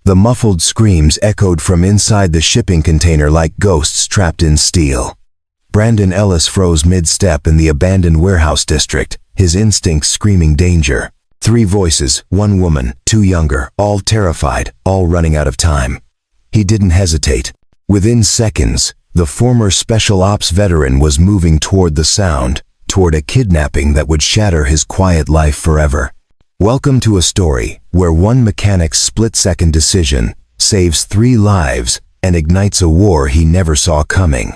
The muffled screams echoed from inside the shipping container like ghosts trapped in steel. Brandon Ellis froze mid-step in the abandoned warehouse district, his instincts screaming danger. 3 voices, 1 woman, 2 younger, all terrified, all running out of time. He didn't hesitate. Within seconds, the former special ops veteran was moving toward the sound, toward a kidnapping that would shatter his quiet life forever. Welcome to a story where one mechanic's split-second decision saves 3 lives and ignites a war he never saw coming.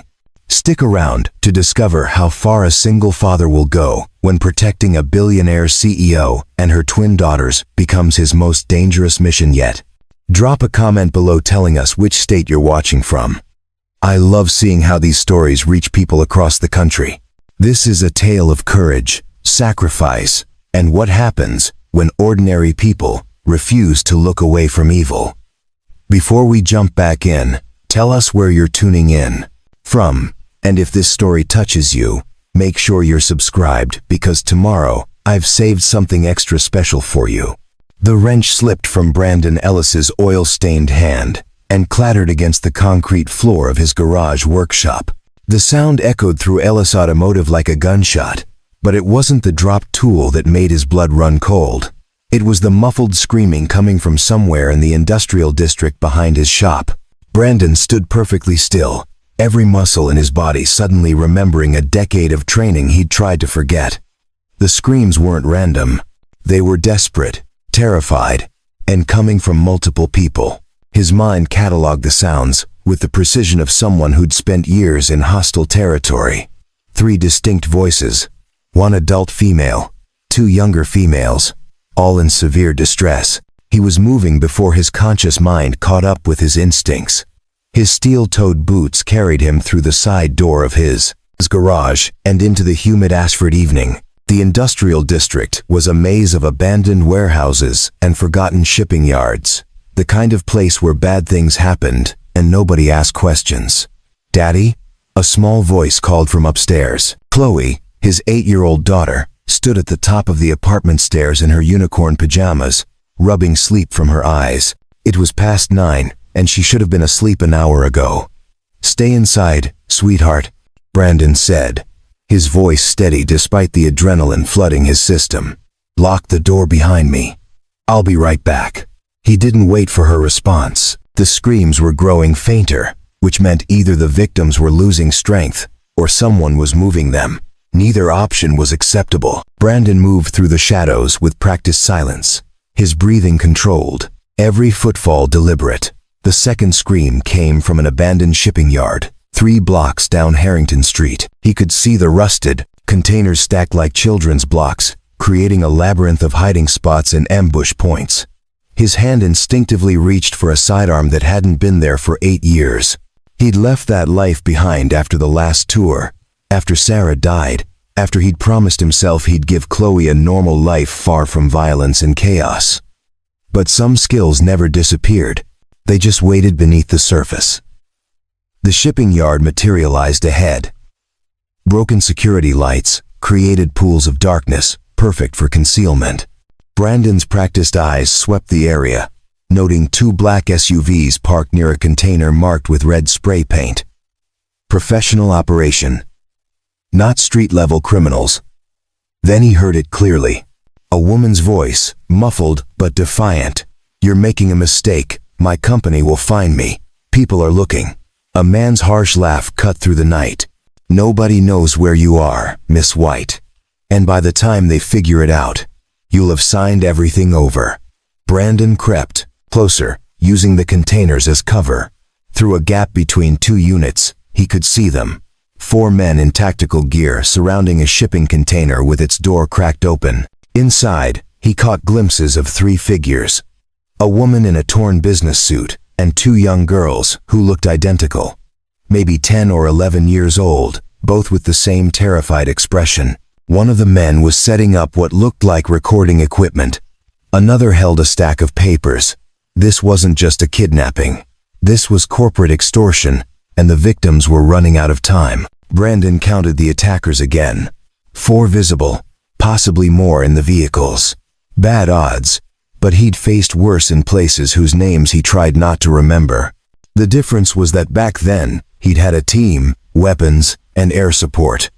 Stick around to discover how far a single father will go when protecting a billionaire CEO and her twin daughters becomes his most dangerous mission yet. Drop a comment below telling us which state you're watching from. I love seeing how these stories reach people across the country. This is a tale of courage, sacrifice, and what happens when ordinary people refuse to look away from evil. Before we jump back in, tell us where you're tuning in from, and if this story touches you, make sure you're subscribed because tomorrow I've saved something extra special for you. The wrench slipped from Brandon Ellis's oil-stained hand and clattered against the concrete floor of his garage workshop. The sound echoed through Ellis Automotive like a gunshot, but it wasn't the dropped tool that made his blood run cold. It was the muffled screaming coming from somewhere in the industrial district behind his shop. Brandon stood perfectly still, every muscle in his body suddenly remembering a decade of training he'd tried to forget. The screams weren't random. They were desperate, terrified, and coming from multiple people. His mind cataloged the sounds with the precision of someone who'd spent years in hostile territory. 3 distinct voices, 1 adult female, 2 younger females, all in severe distress. He was moving before his conscious mind caught up with his instincts. His steel-toed boots carried him through the side door of his garage and into the humid Ashford evening. The industrial district was a maze of abandoned warehouses and forgotten shipping yards, the kind of place where bad things happened and nobody asked questions. "Daddy?" A small voice called from upstairs. Chloe, his 8-year-old daughter, stood at the top of the apartment stairs in her unicorn pajamas, rubbing sleep from her eyes. It was past 9, and she should have been asleep an hour ago. "Stay inside, sweetheart," Brandon said, his voice steady despite the adrenaline flooding his system. "Lock the door behind me. I'll be right back." He didn't wait for her response. The screams were growing fainter, which meant either the victims were losing strength or someone was moving them. Neither option was acceptable. Brandon moved through the shadows with practiced silence, his breathing controlled, every footfall deliberate. The second scream came from an abandoned shipping yard, 3 blocks down Harrington Street. He could see the rusted containers stacked like children's blocks, creating a labyrinth of hiding spots and ambush points. His hand instinctively reached for a sidearm that hadn't been there for 8 years. He'd left that life behind after the last tour, after Sarah died, after he'd promised himself he'd give Chloe a normal life far from violence and chaos. But some skills never disappeared. They just waited beneath the surface. The shipping yard materialized ahead. Broken security lights created pools of darkness, perfect for concealment. Brandon's practiced eyes swept the area, noting 2 black SUVs parked near a container marked with red spray paint. Professional operation. Not street-level criminals. Then he heard it clearly. A woman's voice, muffled but defiant. "You're making a mistake. My company will find me. People are looking." A man's harsh laugh cut through the night. "Nobody knows where you are, Miss White. And by the time they figure it out, you'll have signed everything over." Brandon crept closer, using the containers as cover. Through a gap between 2 units, he could see them. 4 men in tactical gear surrounding a shipping container with its door cracked open. Inside, he caught glimpses of 3 figures. A woman in a torn business suit and 2 young girls who looked identical. Maybe 10 or 11 years old, both with the same terrified expression. One of the men was setting up what looked like recording equipment. Another held a stack of papers. This wasn't just a kidnapping. This was corporate extortion, and the victims were running out of time. Brandon counted the attackers again. 4 visible, possibly more in the vehicles. Bad odds, but he'd faced worse in places whose names he tried not to remember. The difference was that back then, he'd had a team, weapons, and air support.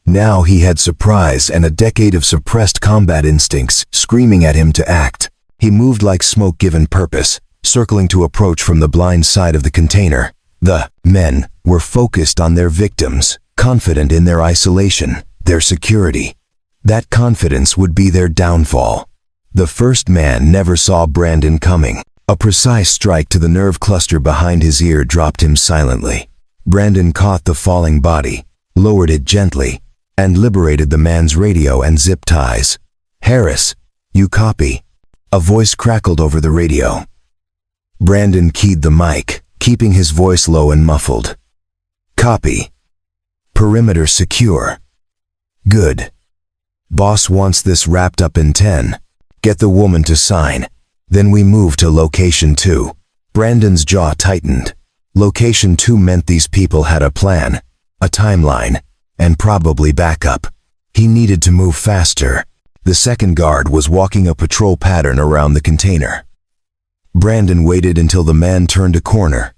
Now he had surprise and a decade of suppressed combat instincts screaming at him to act. He moved like smoke given purpose, circling to approach from the blind side of the container. The men were focused on their victims, confident in their isolation, their security. That confidence would be their downfall. The first man never saw Brandon coming. A precise strike to the nerve cluster behind his ear dropped him silently. Brandon caught the falling body, lowered it gently, and liberated the man's radio and zip ties. "Harris, you copy?" A voice crackled over the radio. Brandon keyed the mic, keeping his voice low and muffled. "Copy. Perimeter secure. Good. Boss wants this wrapped up in 10. Get the woman to sign. Then we move to location 2. Brandon's jaw tightened. Location 2 meant these people had a plan, a timeline, and probably backup. He needed to move faster. The second guard was walking a patrol pattern around the container. Brandon waited until the man turned a corner.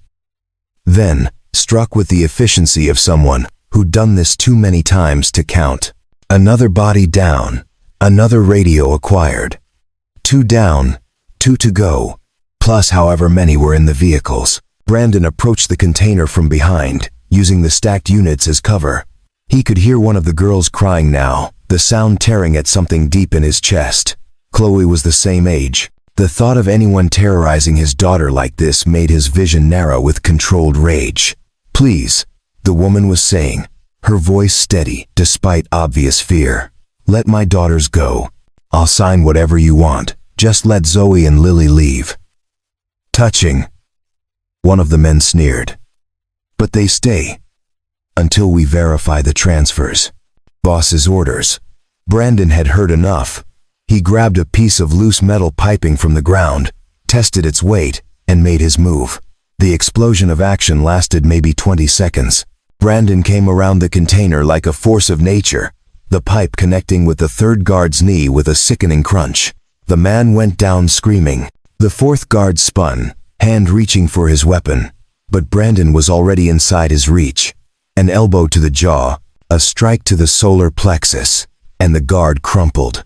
Then, struck with the efficiency of someone who'd done this too many times to count. Another body down, another radio acquired. 2 down, 2 to go, plus however many were in the vehicles. Brandon approached the container from behind, using the stacked units as cover. He could hear one of the girls crying now, the sound tearing at something deep in his chest. Chloe was the same age. The thought of anyone terrorizing his daughter like this made his vision narrow with controlled rage. "Please," the woman was saying, her voice steady despite obvious fear. "Let my daughters go. I'll sign whatever you want. Just let Zoe and Lily leave." "Touching," one of the men sneered. "But they stay until we verify the transfers." Boss's orders. Brandon had heard enough. He grabbed a piece of loose metal piping from the ground, tested its weight, and made his move. The explosion of action lasted maybe 20 seconds. Brandon came around the container like a force of nature, the pipe connecting with the third guard's knee with a sickening crunch. The man went down screaming. The fourth guard spun, hand reaching for his weapon, but Brandon was already inside his reach. An elbow to the jaw, a strike to the solar plexus, and the guard crumpled.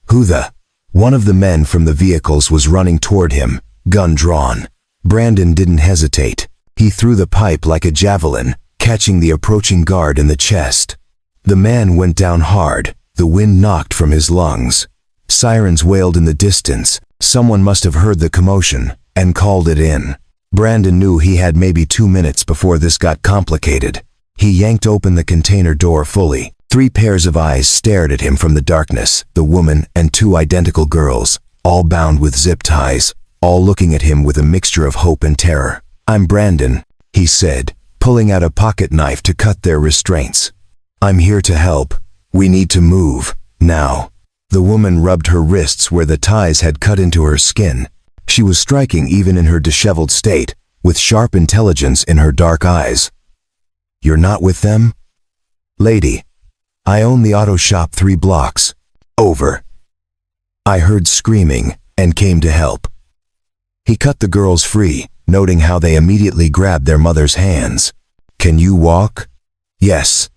"Who the?" One of the men from the vehicles was running toward him, gun drawn. Brandon didn't hesitate. He threw the pipe like a javelin, catching the approaching guard in the chest. The man went down hard, the wind knocked from his lungs. Sirens wailed in the distance. Someone must have heard the commotion and called it in. Brandon knew he had maybe 2 minutes before this got complicated. He yanked open the container door fully. 3 pairs of eyes stared at him from the darkness, the woman and 2 identical girls, all bound with zip ties, all looking at him with a mixture of hope and terror. "I'm Brandon," he said, pulling out a pocket knife to cut their restraints. "I'm here to help. We need to move, now." The woman rubbed her wrists where the ties had cut into her skin. She was striking even in her disheveled state, with sharp intelligence in her dark eyes. "You're not with them?" "Lady, I own the auto shop 3 blocks. Over." I heard screaming and came to help. He cut the girls free, noting how they immediately grabbed their mother's hands. "Can you walk?" "Yes."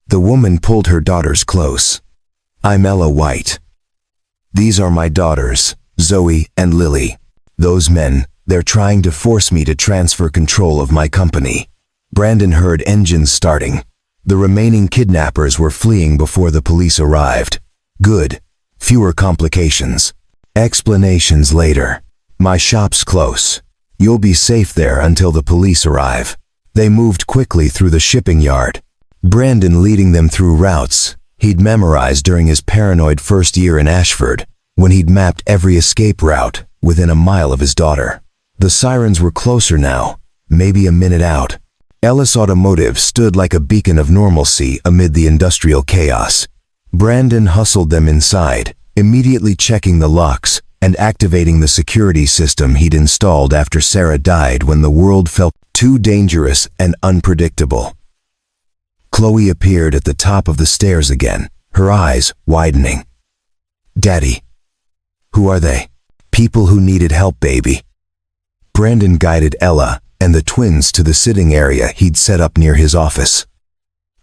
The woman pulled her daughters close. "I'm Ella White. These are my daughters, Zoe and Lily. Those men, they're trying to force me to transfer control of my company." Brandon heard engines starting. The remaining kidnappers were fleeing before the police arrived. Good. Fewer complications. Explanations later. "My shop's close. You'll be safe there until the police arrive." They moved quickly through the shipping yard. Brandon leading them through routes he'd memorized during his paranoid first year in Ashford, when he'd mapped every escape route within a mile of his daughter. The sirens were closer now, maybe a minute out. Ellis Automotive stood like a beacon of normalcy amid the industrial chaos. Brandon hustled them inside, immediately checking the locks and activating the security system he'd installed after Sarah died when the world felt too dangerous and unpredictable. Chloe appeared at the top of the stairs again, her eyes widening. "Daddy." "Who are they?" People who needed help, baby. Brandon guided Ella and the twins to the sitting area he'd set up near his office.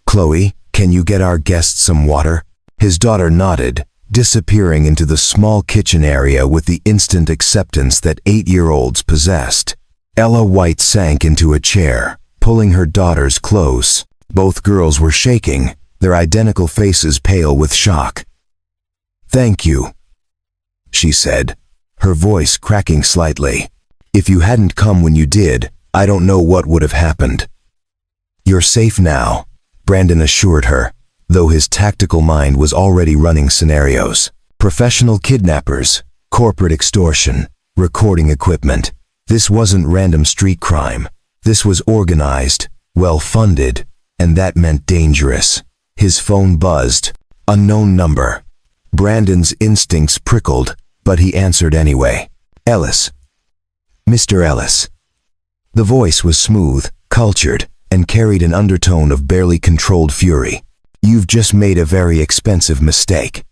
Chloe, can you get our guests some water? His daughter nodded, disappearing into the small kitchen area with the instant acceptance that 8-year-olds possessed. Ella White sank into a chair, pulling her daughters close. Both girls were shaking, their identical faces pale with shock. "Thank you," she said, her voice cracking slightly. "If you hadn't come when you did, I don't know what would have happened." "You're safe now," Brandon assured her, though his tactical mind was already running scenarios. Professional kidnappers, corporate extortion, recording equipment. This wasn't random street crime. This was organized, well-funded, and that meant dangerous. His phone buzzed. Unknown number. Brandon's instincts prickled, but he answered anyway. "Ellis. Mr. Ellis." The voice was smooth, cultured, and carried an undertone of barely controlled fury. "You've just made a very expensive mistake."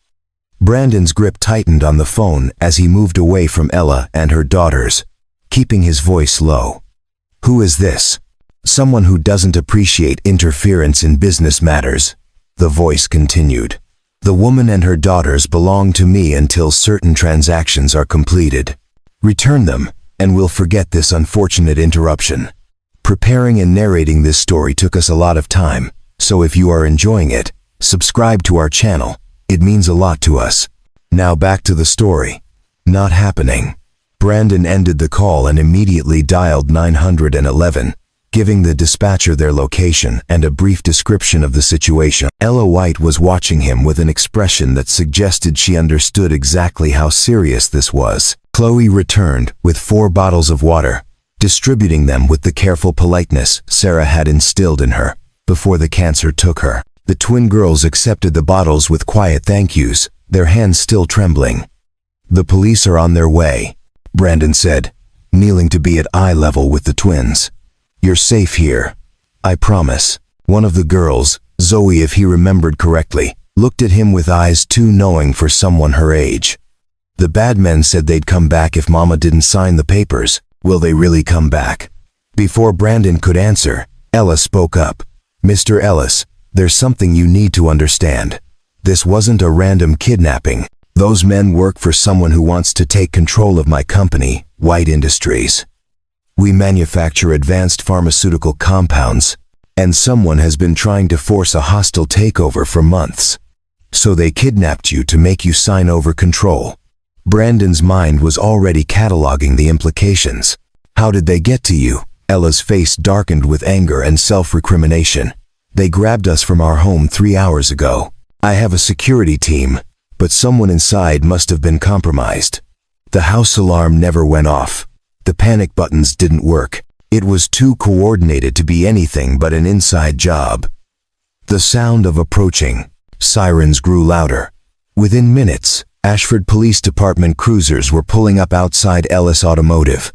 Brandon's grip tightened on the phone as he moved away from Ella and her daughters, keeping his voice low. "Who is this?" "Someone who doesn't appreciate interference in business matters," the voice continued. "The woman and her daughters belong to me until certain transactions are completed. Return them, and we'll forget this unfortunate interruption." Preparing and narrating this story took us a lot of time, so if you are enjoying it, subscribe to our channel. It means a lot to us. Now back to the story. Not happening. Brandon ended the call and immediately dialed 911, giving the dispatcher their location and a brief description of the situation. Ella White was watching him with an expression that suggested she understood exactly how serious this was. Chloe returned with 4 bottles of water, distributing them with the careful politeness Sarah had instilled in her before the cancer took her. The twin girls accepted the bottles with quiet thank yous, their hands still trembling. "The police are on their way," Brandon said, kneeling to be at eye level with the twins. "You're safe here, I promise." One of the girls, Zoe if he remembered correctly, looked at him with eyes too knowing for someone her age. "The bad men said they'd come back if Mama didn't sign the papers. Will they really come back?" Before Brandon could answer, Ella spoke up. "Mr. Ellis, there's something you need to understand. This wasn't a random kidnapping. Those men work for someone who wants to take control of my company, White Industries. We manufacture advanced pharmaceutical compounds, and someone has been trying to force a hostile takeover for months. So they kidnapped you to make you sign over control." Brandon's mind was already cataloging the implications. "How did they get to you?" Ella's face darkened with anger and self-recrimination. "They grabbed us from our home 3 hours ago. I have a security team, but someone inside must have been compromised. The house alarm never went off. The panic buttons didn't work. It was too coordinated to be anything but an inside job." The sound of approaching sirens grew louder. Within minutes, Ashford Police Department cruisers were pulling up outside Ellis Automotive,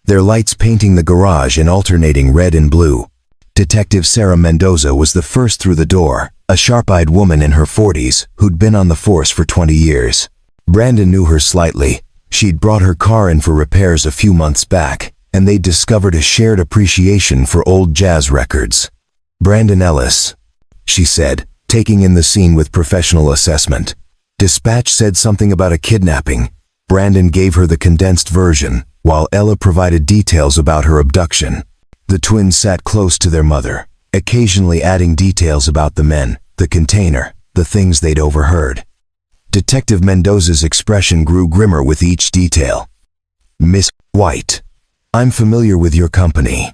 their lights painting the garage in alternating red and blue. Detective Sarah Mendoza was the first through the door, a sharp-eyed woman in her 40s who'd been on the force for 20 years. Brandon knew her slightly. She'd brought her car in for repairs a few months back, and they'd discovered a shared appreciation for old jazz records. "Brandon Ellis," she said, taking in the scene with professional assessment. Dispatch said something about a kidnapping. Brandon gave her the condensed version, while Ella provided details about her abduction. The twins sat close to their mother, occasionally adding details about the men, the container, the things they'd overheard. Detective Mendoza's expression grew grimmer with each detail. "Miss White, I'm familiar with your company.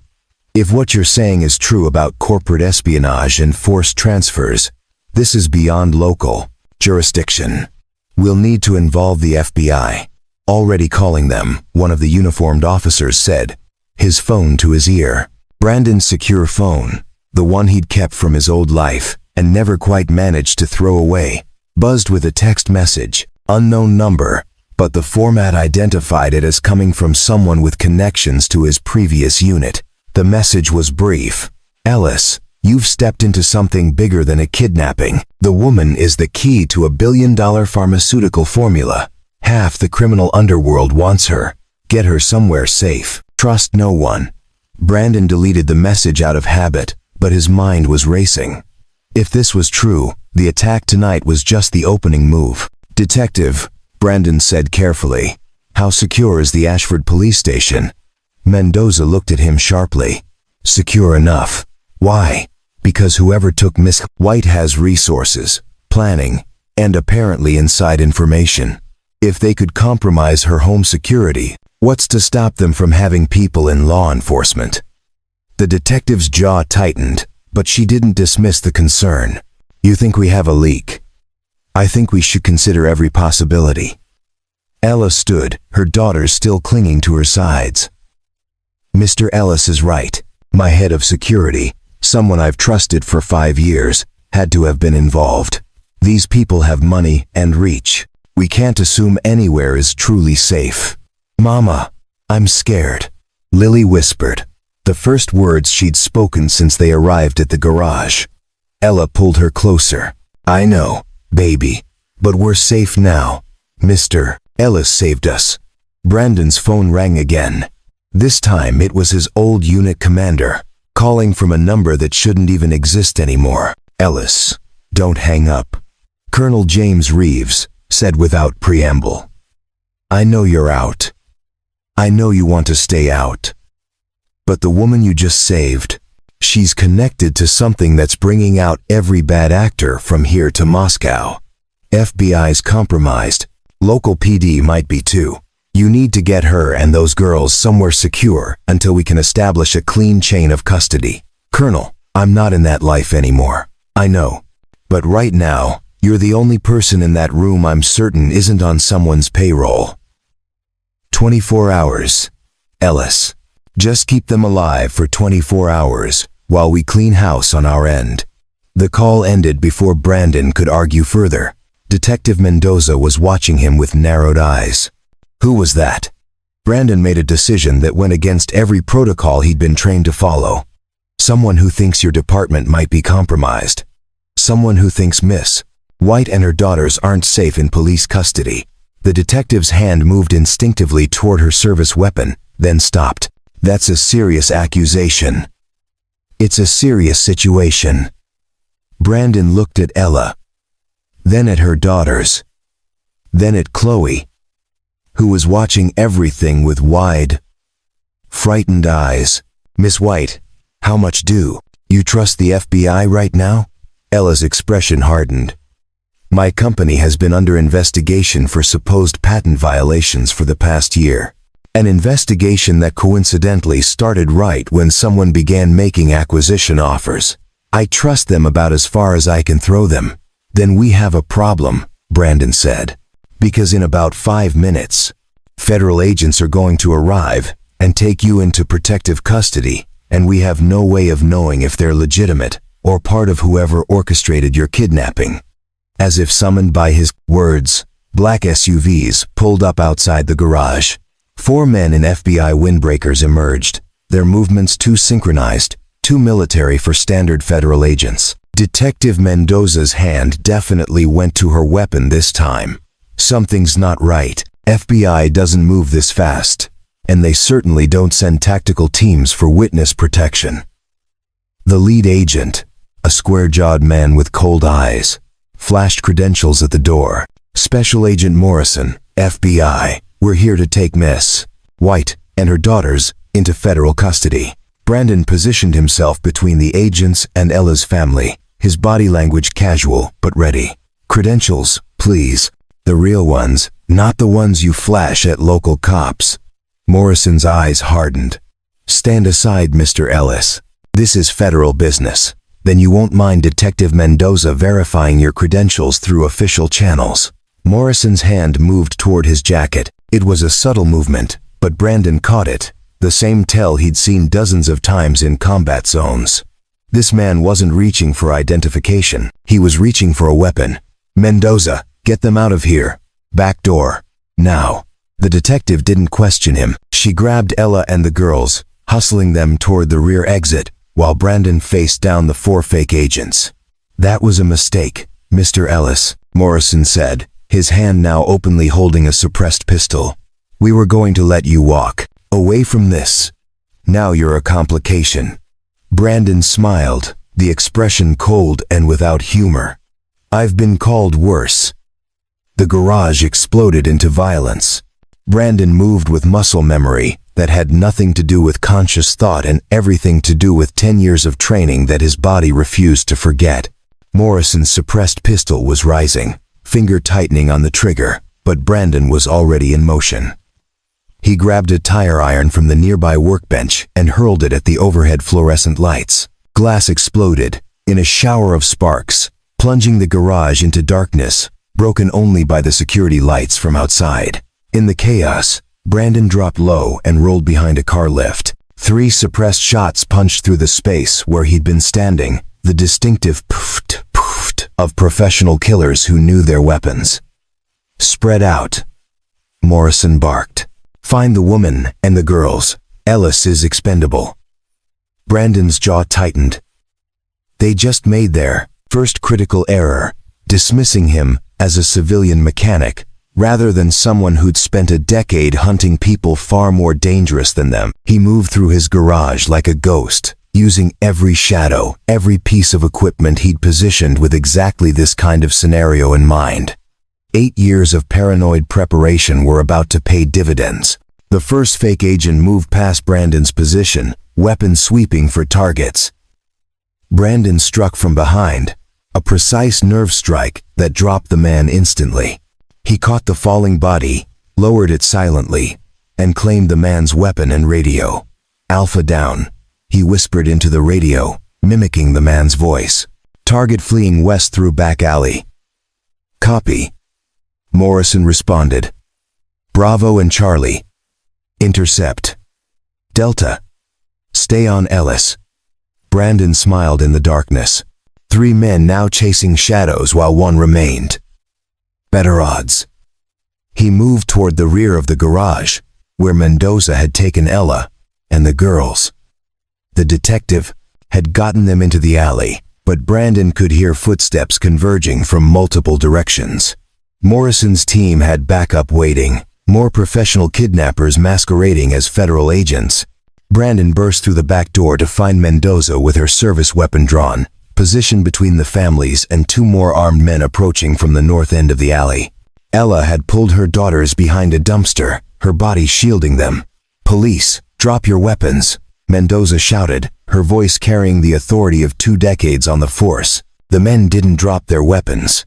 If what you're saying is true about corporate espionage and forced transfers, this is beyond local jurisdiction. We'll need to involve the FBI. Already calling them," one of the uniformed officers said, his phone to his ear. Brandon's secure phone, the one he'd kept from his old life and never quite managed to throw away, buzzed with a text message, unknown number, but the format identified it as coming from someone with connections to his previous unit. The message was brief. "Ellis, you've stepped into something bigger than a kidnapping. The woman is the key to a billion-dollar pharmaceutical formula. Half the criminal underworld wants her. Get her somewhere safe. Trust no one. Brandon deleted the message out of habit, but his mind was racing. If this was true, the attack tonight was just the opening move. Detective, Brandon said carefully, how secure is the Ashford police station? Mendoza looked at him sharply. Secure enough. Why? Because whoever took Miss White has resources, planning, and apparently inside information. If they could compromise her home security, what's to stop them from having people in law enforcement? The detective's jaw tightened, but she didn't dismiss the concern. You think we have a leak? I think we should consider every possibility. Ella stood, her daughters still clinging to her sides. Mr. Ellis is right. My head of security, someone I've trusted for 5 years, had to have been involved. These people have money and reach. We can't assume anywhere is truly safe. Mama, I'm scared, Lily whispered, the first words she'd spoken since they arrived at the garage. Ella pulled her closer. I know, baby, but we're safe now. Mr. Ellis saved us. Brandon's phone rang again. This time it was his old unit commander, calling from a number that shouldn't even exist anymore. Ellis, don't hang up. Colonel James Reeves said without preamble. I know you're out. I know you want to stay out. But the woman you just saved, she's connected to something that's bringing out every bad actor from here to Moscow. FBI's compromised. Local PD might be too. You need to get her and those girls somewhere secure until we can establish a clean chain of custody. Colonel, I'm not in that life anymore. I know. But right now, you're the only person in that room I'm certain isn't on someone's payroll. 24 hours. Ellis. Just keep them alive for 24 hours while we clean house on our end. The call ended before Brandon could argue further. Detective Mendoza was watching him with narrowed eyes. Who was that? Brandon made a decision that went against every protocol he'd been trained to follow. Someone who thinks your department might be compromised. Someone who thinks Miss White and her daughters aren't safe in police custody. The detective's hand moved instinctively toward her service weapon, then stopped. That's a serious accusation. It's a serious situation. Brandon looked at Ella, then at her daughters, then at Chloe, who was watching everything with wide, frightened eyes. Miss White, how much do you trust the FBI right now? Ella's expression hardened. My company has been under investigation for supposed patent violations for the past year. An investigation that coincidentally started right when someone began making acquisition offers. I trust them about as far as I can throw them. Then we have a problem, Brandon said. Because in about 5 minutes, federal agents are going to arrive and take you into protective custody, and we have no way of knowing if they're legitimate or part of whoever orchestrated your kidnapping. As if summoned by his words, black SUVs pulled up outside the garage. 4 men in FBI windbreakers emerged, their movements too synchronized, too military for standard federal agents. Detective Mendoza's hand definitely went to her weapon this time. Something's not right. FBI doesn't move this fast, and they certainly don't send tactical teams for witness protection. The lead agent, a square-jawed man with cold eyes, flashed credentials at the door. Special Agent Morrison, FBI, we're here to take Miss White and her daughters into federal custody. Brandon positioned himself between the agents and Ella's family, his body language casual but ready. Credentials, please. The real ones, not the ones you flash at local cops. Morrison's eyes hardened. Stand aside, Mr. Ellis. This is federal business. Then you won't mind Detective Mendoza verifying your credentials through official channels. Morrison's hand moved toward his jacket. It was a subtle movement, but Brandon caught it, the same tell he'd seen dozens of times in combat zones. This man wasn't reaching for identification. He was reaching for a weapon. Mendoza, get them out of here. Back door. Now. The detective didn't question him. She grabbed Ella and the girls, hustling them toward the rear exit, while Brandon faced down the 4 fake agents. That was a mistake, Mr. Ellis, Morrison said, his hand now openly holding a suppressed pistol. "We were going to let you walk away from this. Now you're a complication." Brandon smiled, the expression cold and without humor. "I've been called worse." The garage exploded into violence. Brandon moved with muscle memory that had nothing to do with conscious thought and everything to do with 10 years of training that his body refused to forget. Morrison's suppressed pistol was rising, finger tightening on the trigger, but Brandon was already in motion. He grabbed a tire iron from the nearby workbench and hurled it at the overhead fluorescent lights. Glass exploded in a shower of sparks, plunging the garage into darkness, broken only by the security lights from outside. In the chaos, Brandon dropped low and rolled behind a car lift. 3 suppressed shots punched through the space where he'd been standing, the distinctive pooft, pooft of professional killers who knew their weapons. "Spread out," Morrison barked. "Find the woman and the girls. Ellis is expendable." Brandon's jaw tightened. They just made their first critical error, dismissing him as a civilian mechanic, rather than someone who'd spent a decade hunting people far more dangerous than them. He moved through his garage like a ghost, using every shadow, every piece of equipment he'd positioned with exactly this kind of scenario in mind. 8 years of paranoid preparation were about to pay dividends. The first fake agent moved past Brandon's position, weapon sweeping for targets. Brandon struck from behind, a precise nerve strike that dropped the man instantly. He caught the falling body, lowered it silently, and claimed the man's weapon and radio. "Alpha down," he whispered into the radio, mimicking the man's voice. "Target fleeing west through back alley." "Copy," Morrison responded. "Bravo and Charlie. Intercept. Delta. Stay on Ellis." Brandon smiled in the darkness. 3 men now chasing shadows while one remained. Better odds. He moved toward the rear of the garage, where Mendoza had taken Ella and the girls. The detective had gotten them into the alley, but Brandon could hear footsteps converging from multiple directions. Morrison's team had backup waiting, more professional kidnappers masquerading as federal agents. Brandon burst through the back door to find Mendoza with her service weapon drawn, positioned between the families and 2 more armed men approaching from the north end of the alley. Ella had pulled her daughters behind a dumpster, her body shielding them. "Police, drop your weapons," Mendoza shouted, her voice carrying the authority of 2 decades on the force. The men didn't drop their weapons.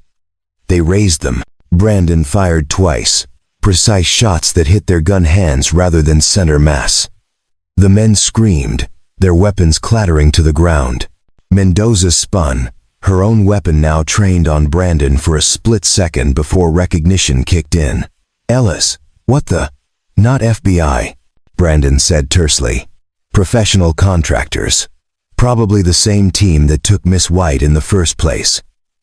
They raised them. Brandon fired twice, precise shots that hit their gun hands rather than center mass. The men screamed, their weapons clattering to the ground. Mendoza spun, her own weapon now trained on Brandon for a split second before recognition kicked in. "Ellis, what the?" "Not FBI," Brandon said tersely. "Professional contractors. Probably the same team that took Miss White in the first place."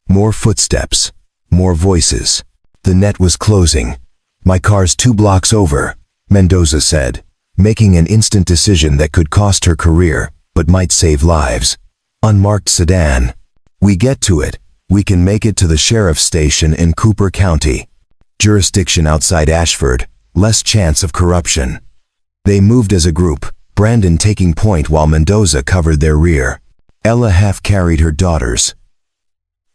More footsteps, more voices. The net was closing. "My car's 2 blocks over," Mendoza said, making an instant decision that could cost her career, but might save lives. "Unmarked sedan. We get to it. We can make it to the sheriff's station in Cooper County. Jurisdiction outside Ashford, less chance of corruption." They moved as a group, Brandon taking point while Mendoza covered their rear. Ella half carried her daughters,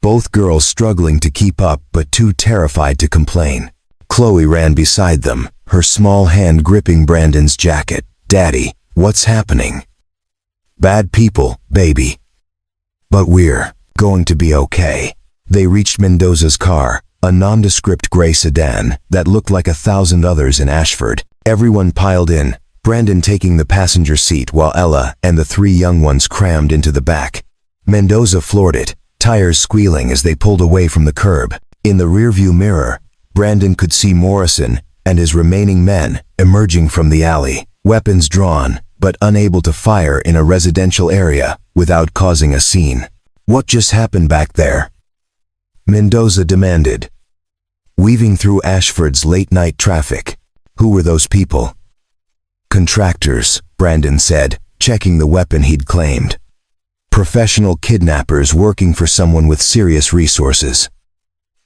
both girls struggling to keep up but too terrified to complain. Chloe ran beside them, her small hand gripping Brandon's jacket. "Daddy, what's happening?" "Bad people, baby. But we're going to be okay." They reached Mendoza's car, a nondescript gray sedan that looked like 1,000 others in Ashford. Everyone piled in, Brandon taking the passenger seat while Ella and the 3 young ones crammed into the back. Mendoza floored it, tires squealing as they pulled away from the curb. In the rearview mirror, Brandon could see Morrison and his remaining men emerging from the alley, weapons drawn, but unable to fire in a residential area without causing a scene. "What just happened back there?" Mendoza demanded. Weaving through Ashford's late-night traffic. "Who were those people?" "Contractors," Brandon said, checking the weapon he'd claimed. "Professional kidnappers working for someone with serious resources.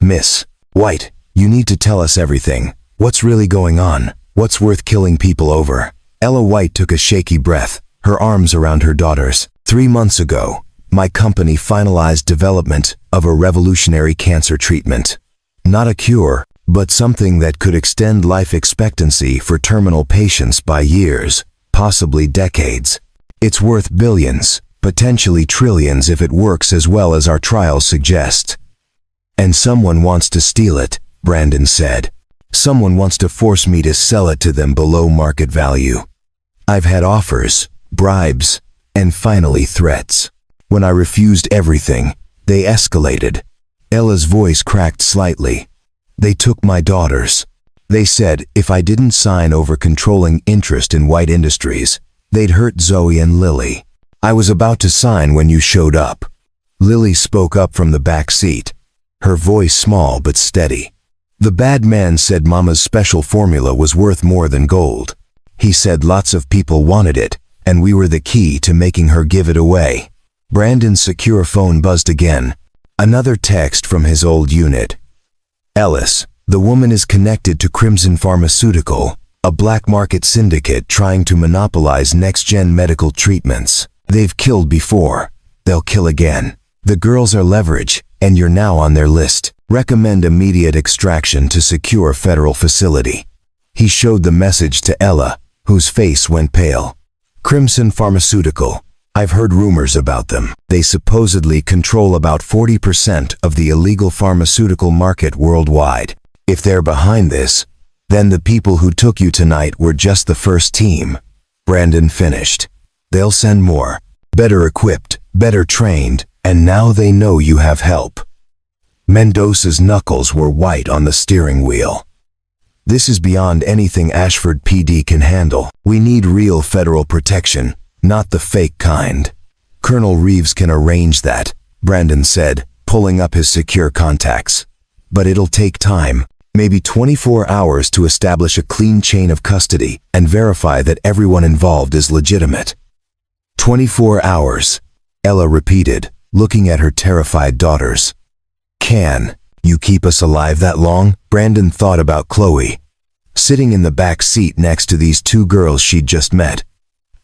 Miss White You need to tell us everything. What's really going on? What's worth killing people over? Ella White took a shaky breath, her arms around her daughters. 3 months ago, my company finalized development of a revolutionary cancer treatment. Not a cure, but something that could extend life expectancy for terminal patients by years, possibly decades. It's worth billions, potentially trillions if it works as well as our trials suggest. And someone wants to steal it, Brandon said. Someone wants to force me to sell it to them below market value. I've had offers, bribes, and finally threats. When I refused everything, they escalated. Ella's voice cracked slightly. They took my daughters. They said if I didn't sign over controlling interest in White Industries, they'd hurt Zoe and Lily. I was about to sign when you showed up. Lily spoke up from the back seat, her voice small but steady. The bad man said Mama's special formula was worth more than gold. He said lots of people wanted it, and we were the key to making her give it away. Brandon's secure phone buzzed again. Another text from his old unit. Ellis, the woman is connected to Crimson Pharmaceutical, a black market syndicate trying to monopolize next-gen medical treatments. They've killed before. They'll kill again. The girls are leverage, and you're now on their list. Recommend immediate extraction to secure federal facility. He showed the message to Ella, whose face went pale. Crimson Pharmaceutical. I've heard rumors about them. They supposedly control about 40% of the illegal pharmaceutical market worldwide. If they're behind this, then the people who took you tonight were just the first team. Brandon finished. They'll send more, better equipped, better trained, and now they know you have help. Mendoza's knuckles were white on the steering wheel. This is beyond anything Ashford PD can handle. We need real federal protection, not the fake kind. Colonel Reeves can arrange that, Brandon said, pulling up his secure contacts. But it'll take time, maybe 24 hours to establish a clean chain of custody and verify that everyone involved is legitimate. 24 hours, Ella repeated, looking at her terrified daughters. Can you keep us alive that long? Brandon thought about Chloe, sitting in the back seat next to these 2 girls she'd just met.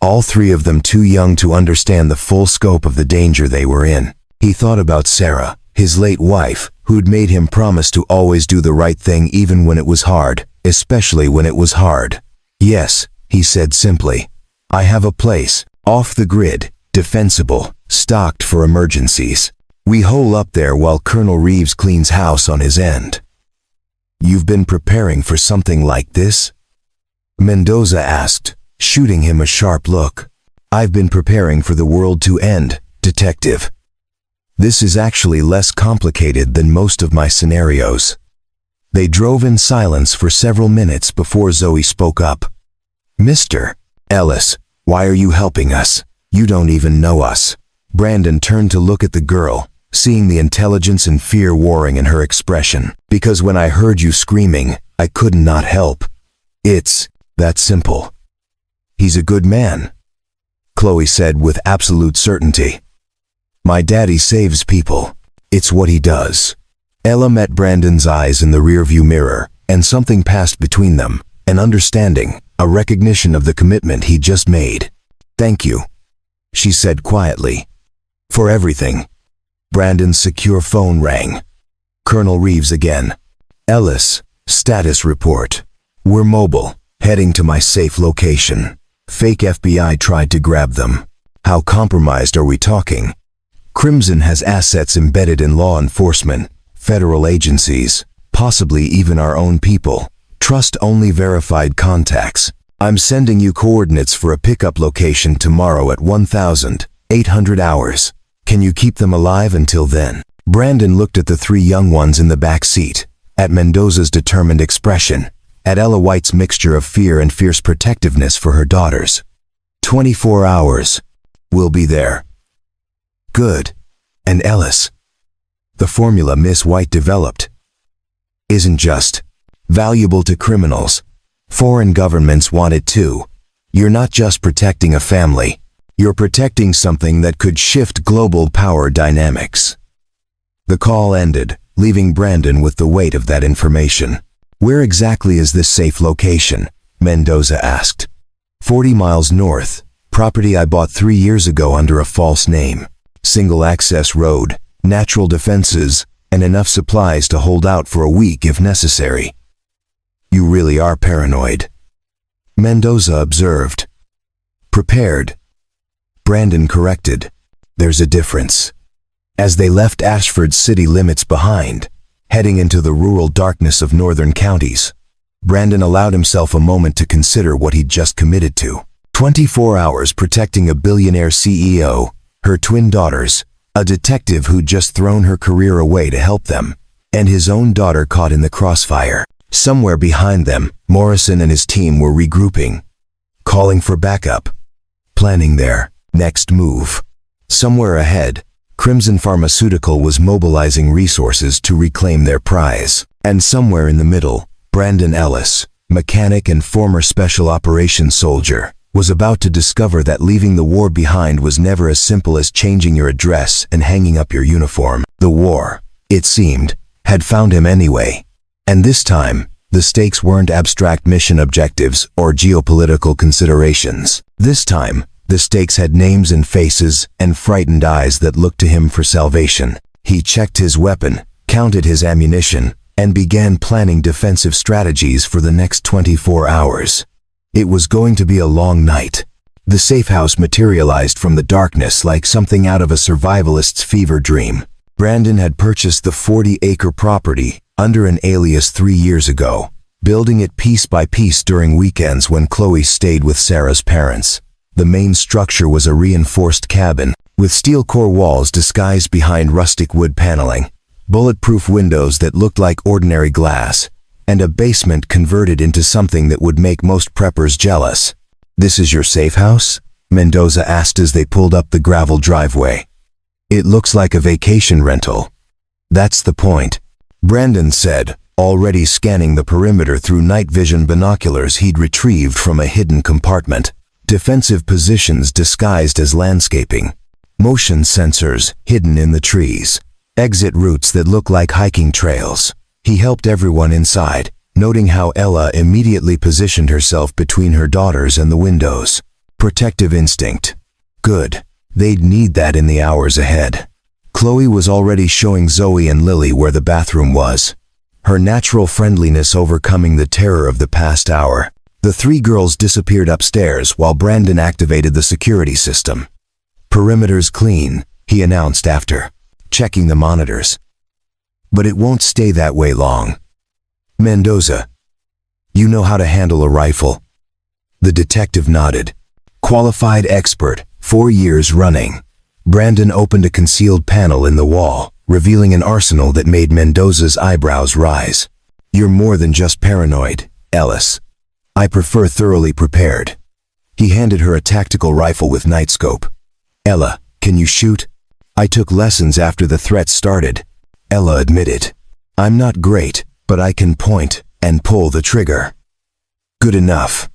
All 3 of them too young to understand the full scope of the danger they were in. He thought about Sarah, his late wife, who'd made him promise to always do the right thing even when it was hard, especially when it was hard. Yes, he said simply. I have a place, off the grid, defensible, stocked for emergencies. We hole up there while Colonel Reeves cleans house on his end. You've been preparing for something like this? Mendoza asked, shooting him a sharp look. I've been preparing for the world to end, detective. This is actually less complicated than most of my scenarios. They drove in silence for several minutes before Zoe spoke up. Mr. Ellis, why are you helping us? You don't even know us. Brandon turned to look at the girl, seeing the intelligence and fear warring in her expression. Because when I heard you screaming, I could not help. It's that simple. He's a good man, Chloe said with absolute certainty. My daddy saves people. It's what he does. Ella met Brandon's eyes in the rearview mirror, and something passed between them, an understanding, a recognition of the commitment he just made. Thank you, she said quietly. For everything. Brandon's secure phone rang. Colonel Reeves again. Ellis, status report. We're mobile, heading to my safe location. Fake FBI tried to grab them. How compromised are we talking? Crimson has assets embedded in law enforcement, federal agencies, possibly even our own people. Trust only verified contacts. I'm sending you coordinates for a pickup location tomorrow at 1,800 hours. Can you keep them alive until then? Brandon looked at the 3 young ones in the back seat, at Mendoza's determined expression, at Ella White's mixture of fear and fierce protectiveness for her daughters. 24 hours. We'll be there. Good. And Ellis, the formula Miss White developed, isn't just valuable to criminals. Foreign governments want it too. You're not just protecting a family. You're protecting something that could shift global power dynamics. The call ended, leaving Brandon with the weight of that information. "Where exactly is this safe location?" Mendoza asked. 40 miles north. Property I bought 3 years ago under a false name. Single access road, natural defenses, and enough supplies to hold out for a week if necessary." "You really are paranoid," Mendoza observed. "Prepared," Brandon corrected. "There's a difference." As they left Ashford's city limits behind, heading into the rural darkness of northern counties, Brandon allowed himself a moment to consider what he'd just committed to. 24 hours protecting a billionaire CEO, her twin daughters, a detective who'd just thrown her career away to help them, and his own daughter caught in the crossfire. Somewhere behind them, Morrison and his team were regrouping, calling for backup, planning their next move. Somewhere ahead, Crimson Pharmaceutical was mobilizing resources to reclaim their prize. And somewhere in the middle, Brandon Ellis, mechanic and former special operations soldier, was about to discover that leaving the war behind was never as simple as changing your address and hanging up your uniform. The war, it seemed, had found him anyway. And this time, the stakes weren't abstract mission objectives or geopolitical considerations. This time, the stakes had names and faces and frightened eyes that looked to him for salvation. He checked his weapon, counted his ammunition, and began planning defensive strategies for the next 24 hours. It was going to be a long night. The safe house materialized from the darkness like something out of a survivalist's fever dream. Brandon had purchased the 40-acre property under an alias 3 years ago, building it piece by piece during weekends when Chloe stayed with Sarah's parents. The main structure was a reinforced cabin, with steel core walls disguised behind rustic wood paneling, bulletproof windows that looked like ordinary glass, and a basement converted into something that would make most preppers jealous. "This is your safe house?" Mendoza asked as they pulled up the gravel driveway. "It looks like a vacation rental." "That's the point," Brandon said, already scanning the perimeter through night vision binoculars he'd retrieved from a hidden compartment. Defensive positions disguised as landscaping, motion sensors hidden in the trees, exit routes that look like hiking trails. He helped everyone inside, noting how Ella immediately positioned herself between her daughters and the windows. Protective instinct. Good. They'd need that in the hours ahead. Chloe was already showing Zoe and Lily where the bathroom was, her natural friendliness overcoming the terror of the past hour. The 3 girls disappeared upstairs while Brandon activated the security system. "Perimeter's clean," he announced after checking the monitors. "But it won't stay that way long." "Mendoza, you know how to handle a rifle?" The detective nodded. "Qualified expert, 4 years running." Brandon opened a concealed panel in the wall, revealing an arsenal that made Mendoza's eyebrows rise. "You're more than just paranoid, Ellis. I prefer thoroughly prepared." He handed her a tactical rifle with night scope. "Ella, can you shoot?" "I took lessons after the threat started," Ella admitted. "I'm not great, but I can point and pull the trigger." "Good enough."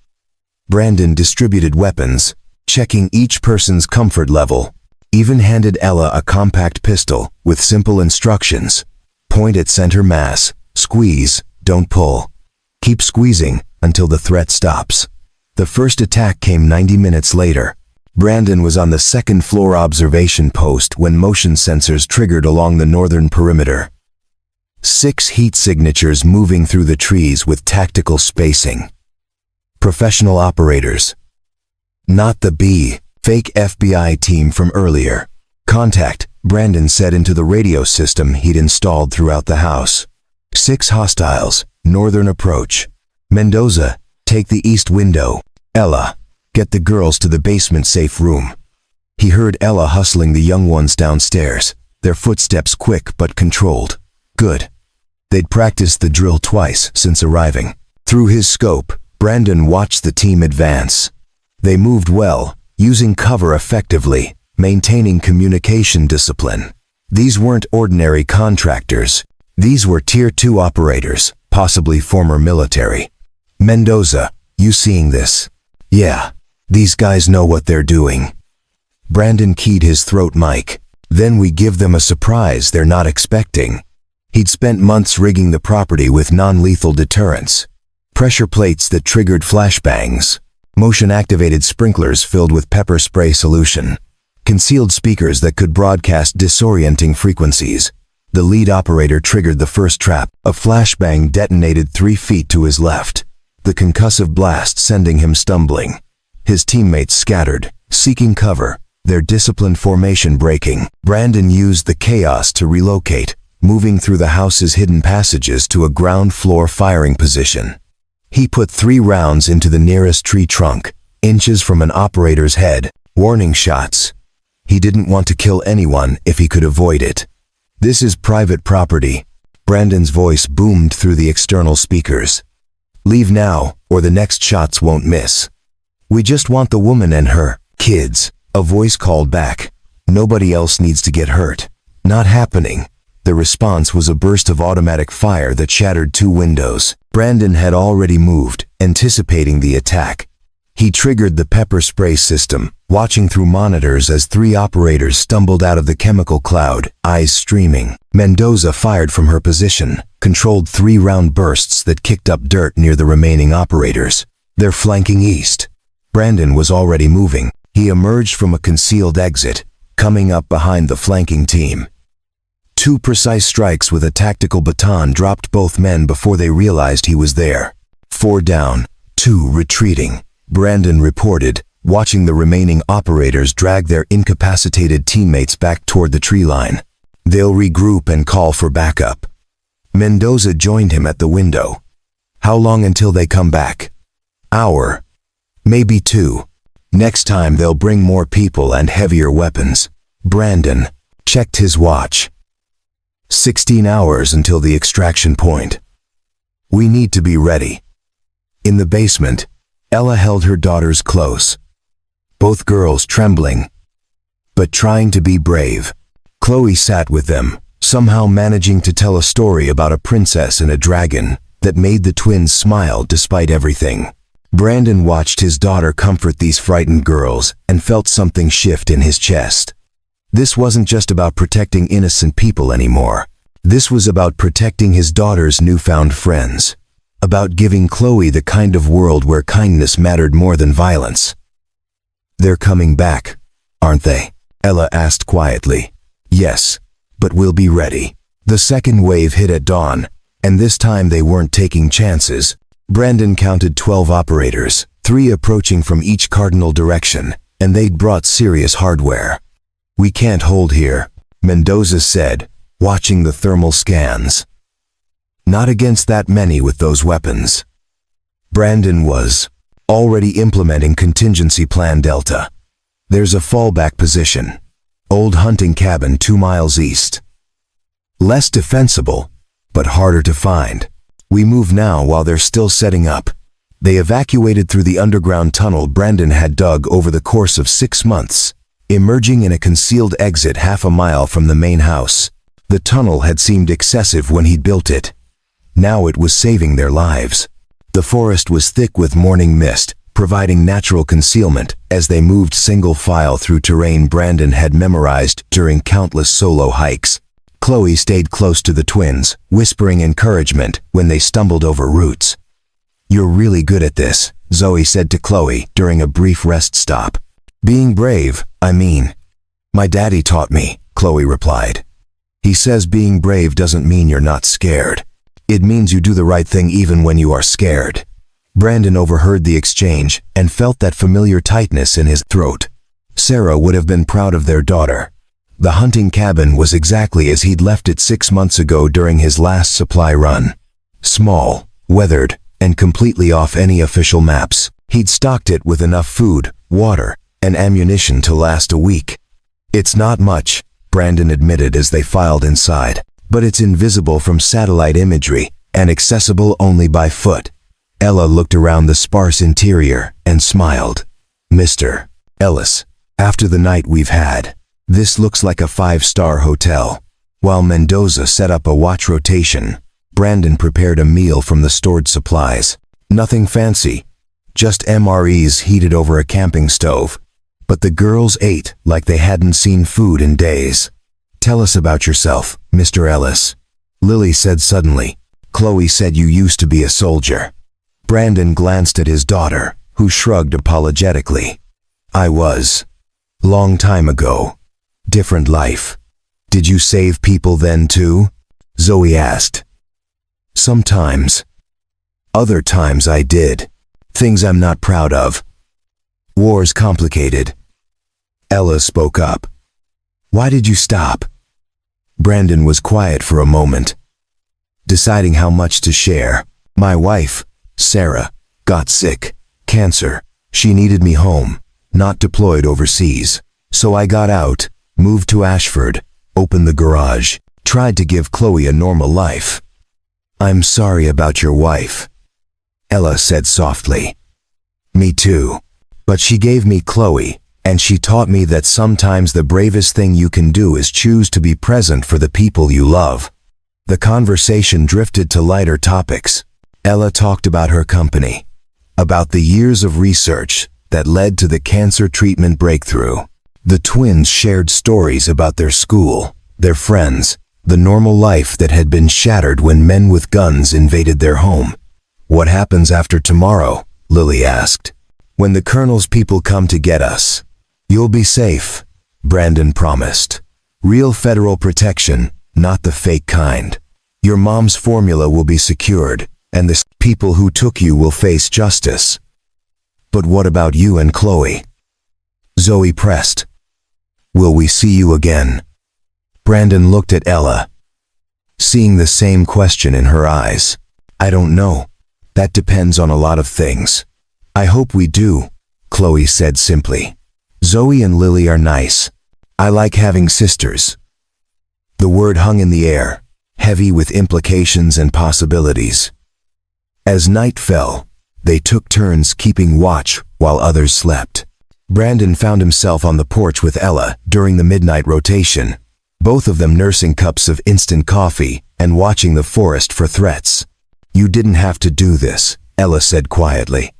Brandon distributed weapons, checking each person's comfort level, even handed Ella a compact pistol with simple instructions. "Point at center mass, squeeze, don't pull. Keep squeezing until the threat stops." The first attack came 90 minutes later. Brandon was on the second-floor observation post when motion sensors triggered along the northern perimeter. 6 heat signatures moving through the trees with tactical spacing. Professional operators. Not the fake FBI team from earlier. "Contact," Brandon said into the radio system he'd installed throughout the house. 6 hostiles, northern approach. "Mendoza, take the east window. Ella, get the girls to the basement safe room." He heard Ella hustling the young ones downstairs, their footsteps quick but controlled. Good. They'd practiced the drill twice since arriving. Through his scope, Brandon watched the team advance. They moved well, using cover effectively, maintaining communication discipline. These weren't ordinary contractors. These were Tier 2 operators, possibly former military. "Mendoza, you seeing this?" "Yeah, these guys know what they're doing." Brandon keyed his throat mic. "Then we give them a surprise they're not expecting." He'd spent months rigging the property with non-lethal deterrents. Pressure plates that triggered flashbangs, motion-activated sprinklers filled with pepper spray solution, concealed speakers that could broadcast disorienting frequencies. The lead operator triggered the first trap. A flashbang detonated 3 feet to his left, the concussive blast sending him stumbling. His teammates scattered, seeking cover, their disciplined formation breaking. Brandon used the chaos to relocate, moving through the house's hidden passages to a ground-floor firing position. He put 3 rounds into the nearest tree trunk, inches from an operator's head. Warning shots. He didn't want to kill anyone if he could avoid it. "This is private property," Brandon's voice boomed through the external speakers. "Leave now, or the next shots won't miss. We just want the woman and her kids," a voice called back. "Nobody else needs to get hurt." "Not happening." The response was a burst of automatic fire that shattered 2 windows. Brandon had already moved, anticipating the attack. He triggered the pepper spray system, watching through monitors as 3 operators stumbled out of the chemical cloud, eyes streaming. Mendoza fired from her position, controlled 3 round bursts that kicked up dirt near the remaining operators. They're flanking east. Brandon was already moving. He emerged from a concealed exit, coming up behind the flanking team. 2 precise strikes with a tactical baton dropped both men before they realized he was there. 4 down, 2 retreating, Brandon reported, watching the remaining operators drag their incapacitated teammates back toward the tree line. "They'll regroup and call for backup." Mendoza joined him at the window. "How long until they come back?" "Hour. Maybe 2. Next time they'll bring more people and heavier weapons." Brandon checked his watch. 16 hours until the extraction point. "We need to be ready." In the basement, Ella held her daughters close, both girls trembling, but trying to be brave. Chloe sat with them, somehow managing to tell a story about a princess and a dragon that made the twins smile despite everything. Brandon watched his daughter comfort these frightened girls and felt something shift in his chest. This wasn't just about protecting innocent people anymore. This was about protecting his daughter's newfound friends. About giving Chloe the kind of world where kindness mattered more than violence. "They're coming back, aren't they?" Ella asked quietly. "Yes, but we'll be ready." The second wave hit at dawn, and this time they weren't taking chances. Brandon counted 12 operators, 3 approaching from each cardinal direction, and they'd brought serious hardware. "We can't hold here," Mendoza said, watching the thermal scans. "Not against that many with those weapons." Brandon was already implementing contingency plan Delta. "There's a fallback position. Old hunting cabin 2 miles east. Less defensible, but harder to find. We move now while they're still setting up." They evacuated through the underground tunnel Brandon had dug over the course of 6 months, emerging in a concealed exit half a mile from the main house. The tunnel had seemed excessive when he'd built it. Now it was saving their lives. The forest was thick with morning mist, providing natural concealment as they moved single file through terrain Brandon had memorized during countless solo hikes. Chloe stayed close to the twins, whispering encouragement when they stumbled over roots. "You're really good at this," Zoe said to Chloe during a brief rest stop. "Being brave, I mean. My daddy taught me," Chloe replied. "He says being brave doesn't mean you're not scared. It means you do the right thing even when you are scared." Brandon overheard the exchange and felt that familiar tightness in his throat. Sarah would have been proud of their daughter. The hunting cabin was exactly as he'd left it 6 months ago during his last supply run. Small, weathered, and completely off any official maps. He'd stocked it with enough food, water, and ammunition to last a week. "It's not much," Brandon admitted as they filed inside, "but it's invisible from satellite imagery and accessible only by foot." Ella looked around the sparse interior and smiled. "Mr. Ellis, after the night we've had, this looks like a 5-star hotel." While Mendoza set up a watch rotation, Brandon prepared a meal from the stored supplies. Nothing fancy, just MREs heated over a camping stove. But the girls ate like they hadn't seen food in days. "Tell us about yourself, Mr. Ellis." Lily said suddenly. Chloe said you used to be a soldier. Brandon glanced at his daughter, who shrugged apologetically. I was. Long time ago. Different life. Did you save people then too? Zoe asked. Sometimes. Other times I did. Things I'm not proud of. War's complicated. Ella spoke up. Why did you stop? Brandon was quiet for a moment, deciding how much to share. My wife, Sarah, got sick. Cancer. She needed me home, not deployed overseas. So I got out, moved to Ashford, opened the garage, tried to give Chloe a normal life. I'm sorry about your wife, Ella said softly. Me too. But she gave me Chloe, and she taught me that sometimes the bravest thing you can do is choose to be present for the people you love. The conversation drifted to lighter topics. Ella talked about her company, about the years of research that led to the cancer treatment breakthrough. The twins shared stories about their school, their friends, the normal life that had been shattered when men with guns invaded their home. What happens after tomorrow? Lily asked. When the Colonel's people come to get us. You'll be safe, Brandon promised. Real federal protection, not the fake kind. Your mom's formula will be secured, and the people who took you will face justice. But what about you and Chloe? Zoe pressed. Will we see you again? Brandon looked at Ella, seeing the same question in her eyes. I don't know. That depends on a lot of things. I hope we do, Chloe said simply. Zoe and Lily are nice. I like having sisters. The word hung in the air, heavy with implications and possibilities. As night fell, they took turns keeping watch while others slept. Brandon found himself on the porch with Ella during the midnight rotation, both of them nursing cups of instant coffee and watching the forest for threats. You didn't have to do this, Ella said quietly.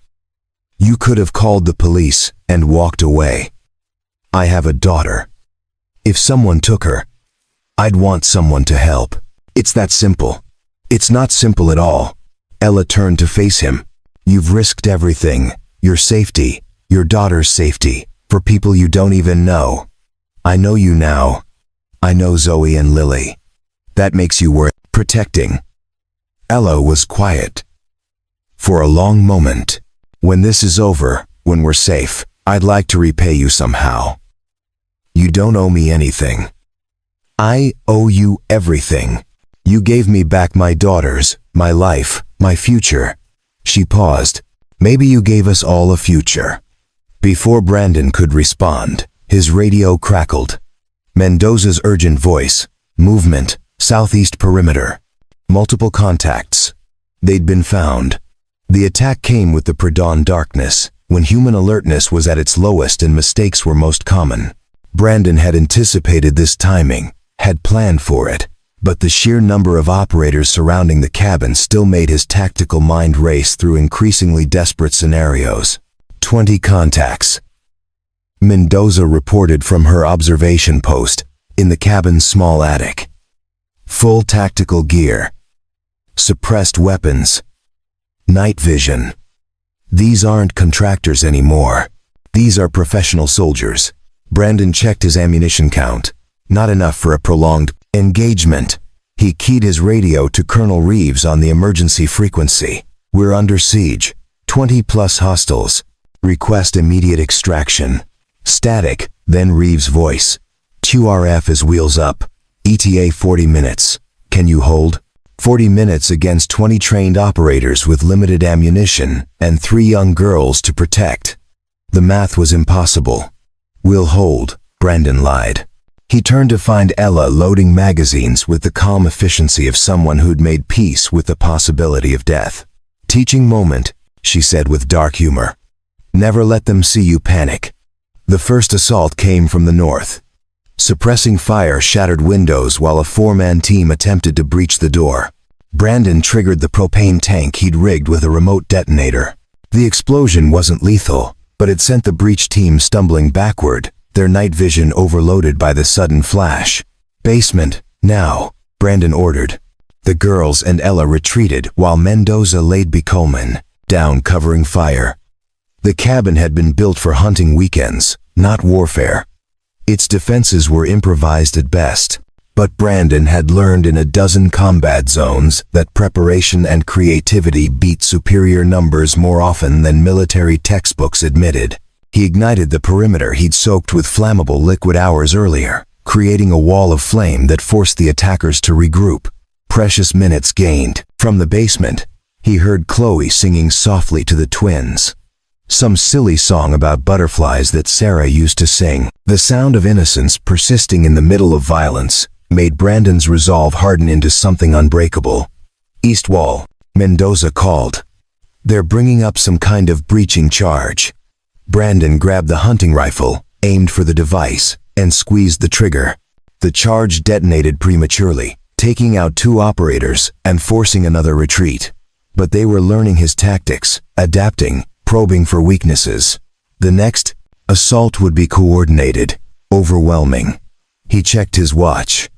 You could have called the police and walked away. I have a daughter. If someone took her, I'd want someone to help. It's that simple. It's not simple at all. Ella turned to face him. You've risked everything, your safety, your daughter's safety, for people you don't even know. I know you now. I know Zoe and Lily. That makes you worth protecting. Ella was quiet. For a long moment. When this is over, when we're safe, I'd like to repay you somehow. You don't owe me anything. I owe you everything. You gave me back my daughters, my life, my future. She paused. Maybe you gave us all a future. Before Brandon could respond, his radio crackled. Mendoza's urgent voice. Movement, southeast perimeter. Multiple contacts. They'd been found. The attack came with the pre-dawn darkness, when human alertness was at its lowest and mistakes were most common. Brandon had anticipated this timing, had planned for it, but the sheer number of operators surrounding the cabin still made his tactical mind race through increasingly desperate scenarios. 20 contacts. Mendoza reported from her observation post, in the cabin's small attic. Full tactical gear. Suppressed weapons. Night vision. These aren't contractors anymore. These are professional soldiers. Brandon checked his ammunition count. Not enough for a prolonged engagement. He keyed his radio to Colonel Reeves on the emergency frequency. We're under siege. 20+ hostiles. Request immediate extraction. Static, then Reeves' voice. QRF is wheels up. ETA 40 minutes. Can you hold? 40 minutes against 20 trained operators with limited ammunition and 3 young girls to protect. The math was impossible. We'll hold, Brandon lied. He turned to find Ella loading magazines with the calm efficiency of someone who'd made peace with the possibility of death. Teaching moment, she said with dark humor. Never let them see you panic. The first assault came from the north. Suppressing fire shattered windows while a 4-man team attempted to breach the door. Brandon triggered the propane tank he'd rigged with a remote detonator. The explosion wasn't lethal, but it sent the breach team stumbling backward, their night vision overloaded by the sudden flash. Basement, now, Brandon ordered. The girls and Ella retreated while Mendoza laid Coleman down, covering fire. The cabin had been built for hunting weekends, not warfare. Its defenses were improvised at best, but Brandon had learned in a dozen combat zones that preparation and creativity beat superior numbers more often than military textbooks admitted. He ignited the perimeter he'd soaked with flammable liquid hours earlier, creating a wall of flame that forced the attackers to regroup. Precious minutes gained. From the basement, he heard Chloe singing softly to the twins. Some silly song about butterflies that Sarah used to sing. The sound of innocence persisting in the middle of violence made Brandon's resolve harden into something unbreakable. "East wall," Mendoza called. "They're bringing up some kind of breaching charge." Brandon grabbed the hunting rifle, aimed for the device, and squeezed the trigger. The charge detonated prematurely, taking out 2 operators and forcing another retreat. But they were learning his tactics, adapting, probing for weaknesses. The next assault would be coordinated, overwhelming. He checked his watch.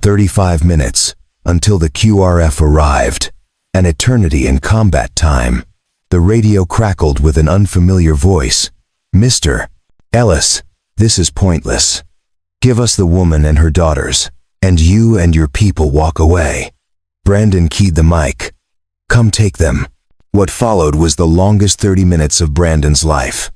35 minutes, until the QRF arrived. An eternity in combat time. The radio crackled with an unfamiliar voice. "Mr. Ellis, this is pointless. Give us the woman and her daughters, and you and your people walk away." Brandon keyed the mic. "Come take them." What followed was the longest 30 minutes of Brandon's life.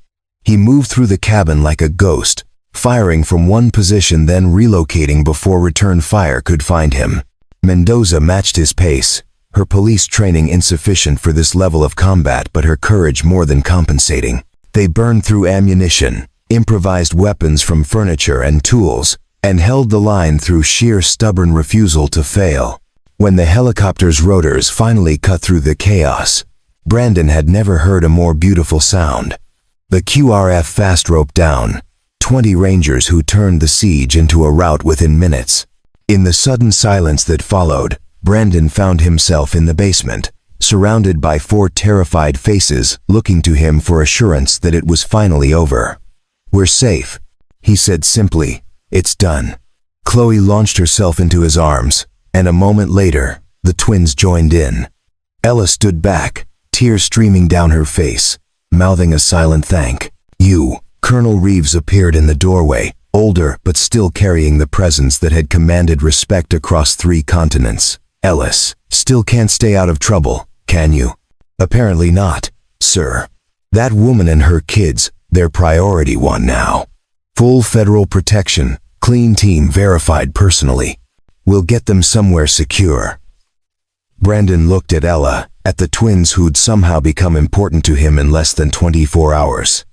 He moved through the cabin like a ghost, firing from one position then relocating before return fire could find him. Mendoza matched his pace, her police training insufficient for this level of combat but her courage more than compensating. They burned through ammunition, improvised weapons from furniture and tools, and held the line through sheer stubborn refusal to fail. When the helicopter's rotors finally cut through the chaos, Brandon had never heard a more beautiful sound. The QRF fast roped down, 20 Rangers who turned the siege into a rout within minutes. In the sudden silence that followed, Brandon found himself in the basement, surrounded by 4 terrified faces looking to him for assurance that it was finally over. "We're safe," he said simply. "It's done." Chloe launched herself into his arms, and a moment later, the twins joined in. Ella stood back, tears streaming down her face, mouthing a silent thank you. Colonel Reeves appeared in the doorway, older but still carrying the presence that had commanded respect across 3 continents. "Ellis, still can't stay out of trouble, can you?" "Apparently not, sir. That woman and her kids, they're priority 1 now. Full federal protection, clean team verified personally. We'll get them somewhere secure." Brandon looked at Ella, at the twins who'd somehow become important to him in less than 24 hours.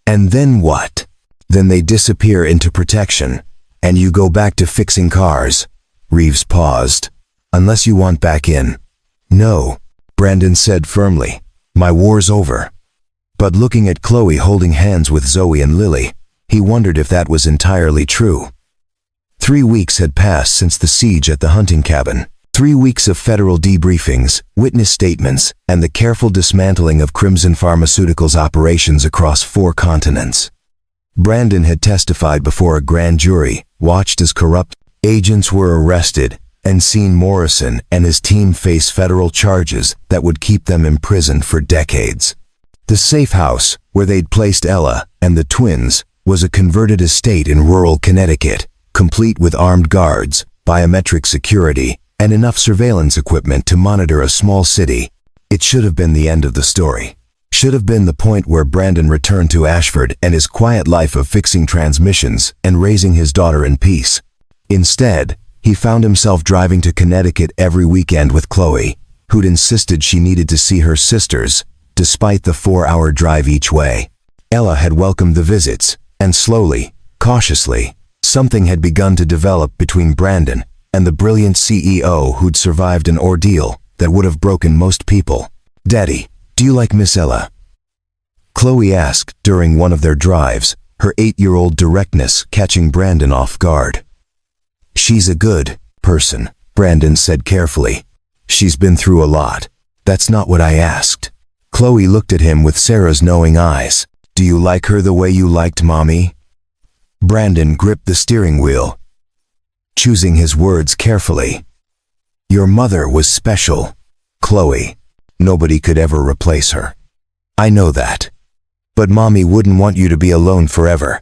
"And then what?" "Then they disappear into protection, and you go back to fixing cars." Reeves paused. "Unless you want back in." "No," Brandon said firmly. "My war's over." But looking at Chloe holding hands with Zoe and Lily, he wondered if that was entirely true. 3 weeks had passed since the siege at the hunting cabin. 3 weeks of federal debriefings, witness statements, and the careful dismantling of Crimson Pharmaceuticals operations across 4 continents. Brandon had testified before a grand jury, watched as corrupt agents were arrested, and seen Morrison and his team face federal charges that would keep them imprisoned for decades. The safe house, where they'd placed Ella and the twins, was a converted estate in rural Connecticut, complete with armed guards, biometric security, and enough surveillance equipment to monitor a small city. It should have been the end of the story. Should have been the point where Brandon returned to Ashford and his quiet life of fixing transmissions and raising his daughter in peace. Instead, he found himself driving to Connecticut every weekend with Chloe, who'd insisted she needed to see her sisters, despite the 4-hour drive each way. Ella had welcomed the visits, and slowly, cautiously, something had begun to develop between Brandon and the brilliant CEO who'd survived an ordeal that would have broken most people. "Daddy, do you like Miss Ella?" Chloe asked during one of their drives, her 8-year-old directness catching Brandon off guard. "She's a good person," Brandon said carefully. "She's been through a lot." "That's not what I asked." Chloe looked at him with Sarah's knowing eyes. "Do you like her the way you liked Mommy?" Brandon gripped the steering wheel, choosing his words carefully. Your mother was special, Chloe. Nobody could ever replace her. I know that. But Mommy wouldn't want you to be alone forever.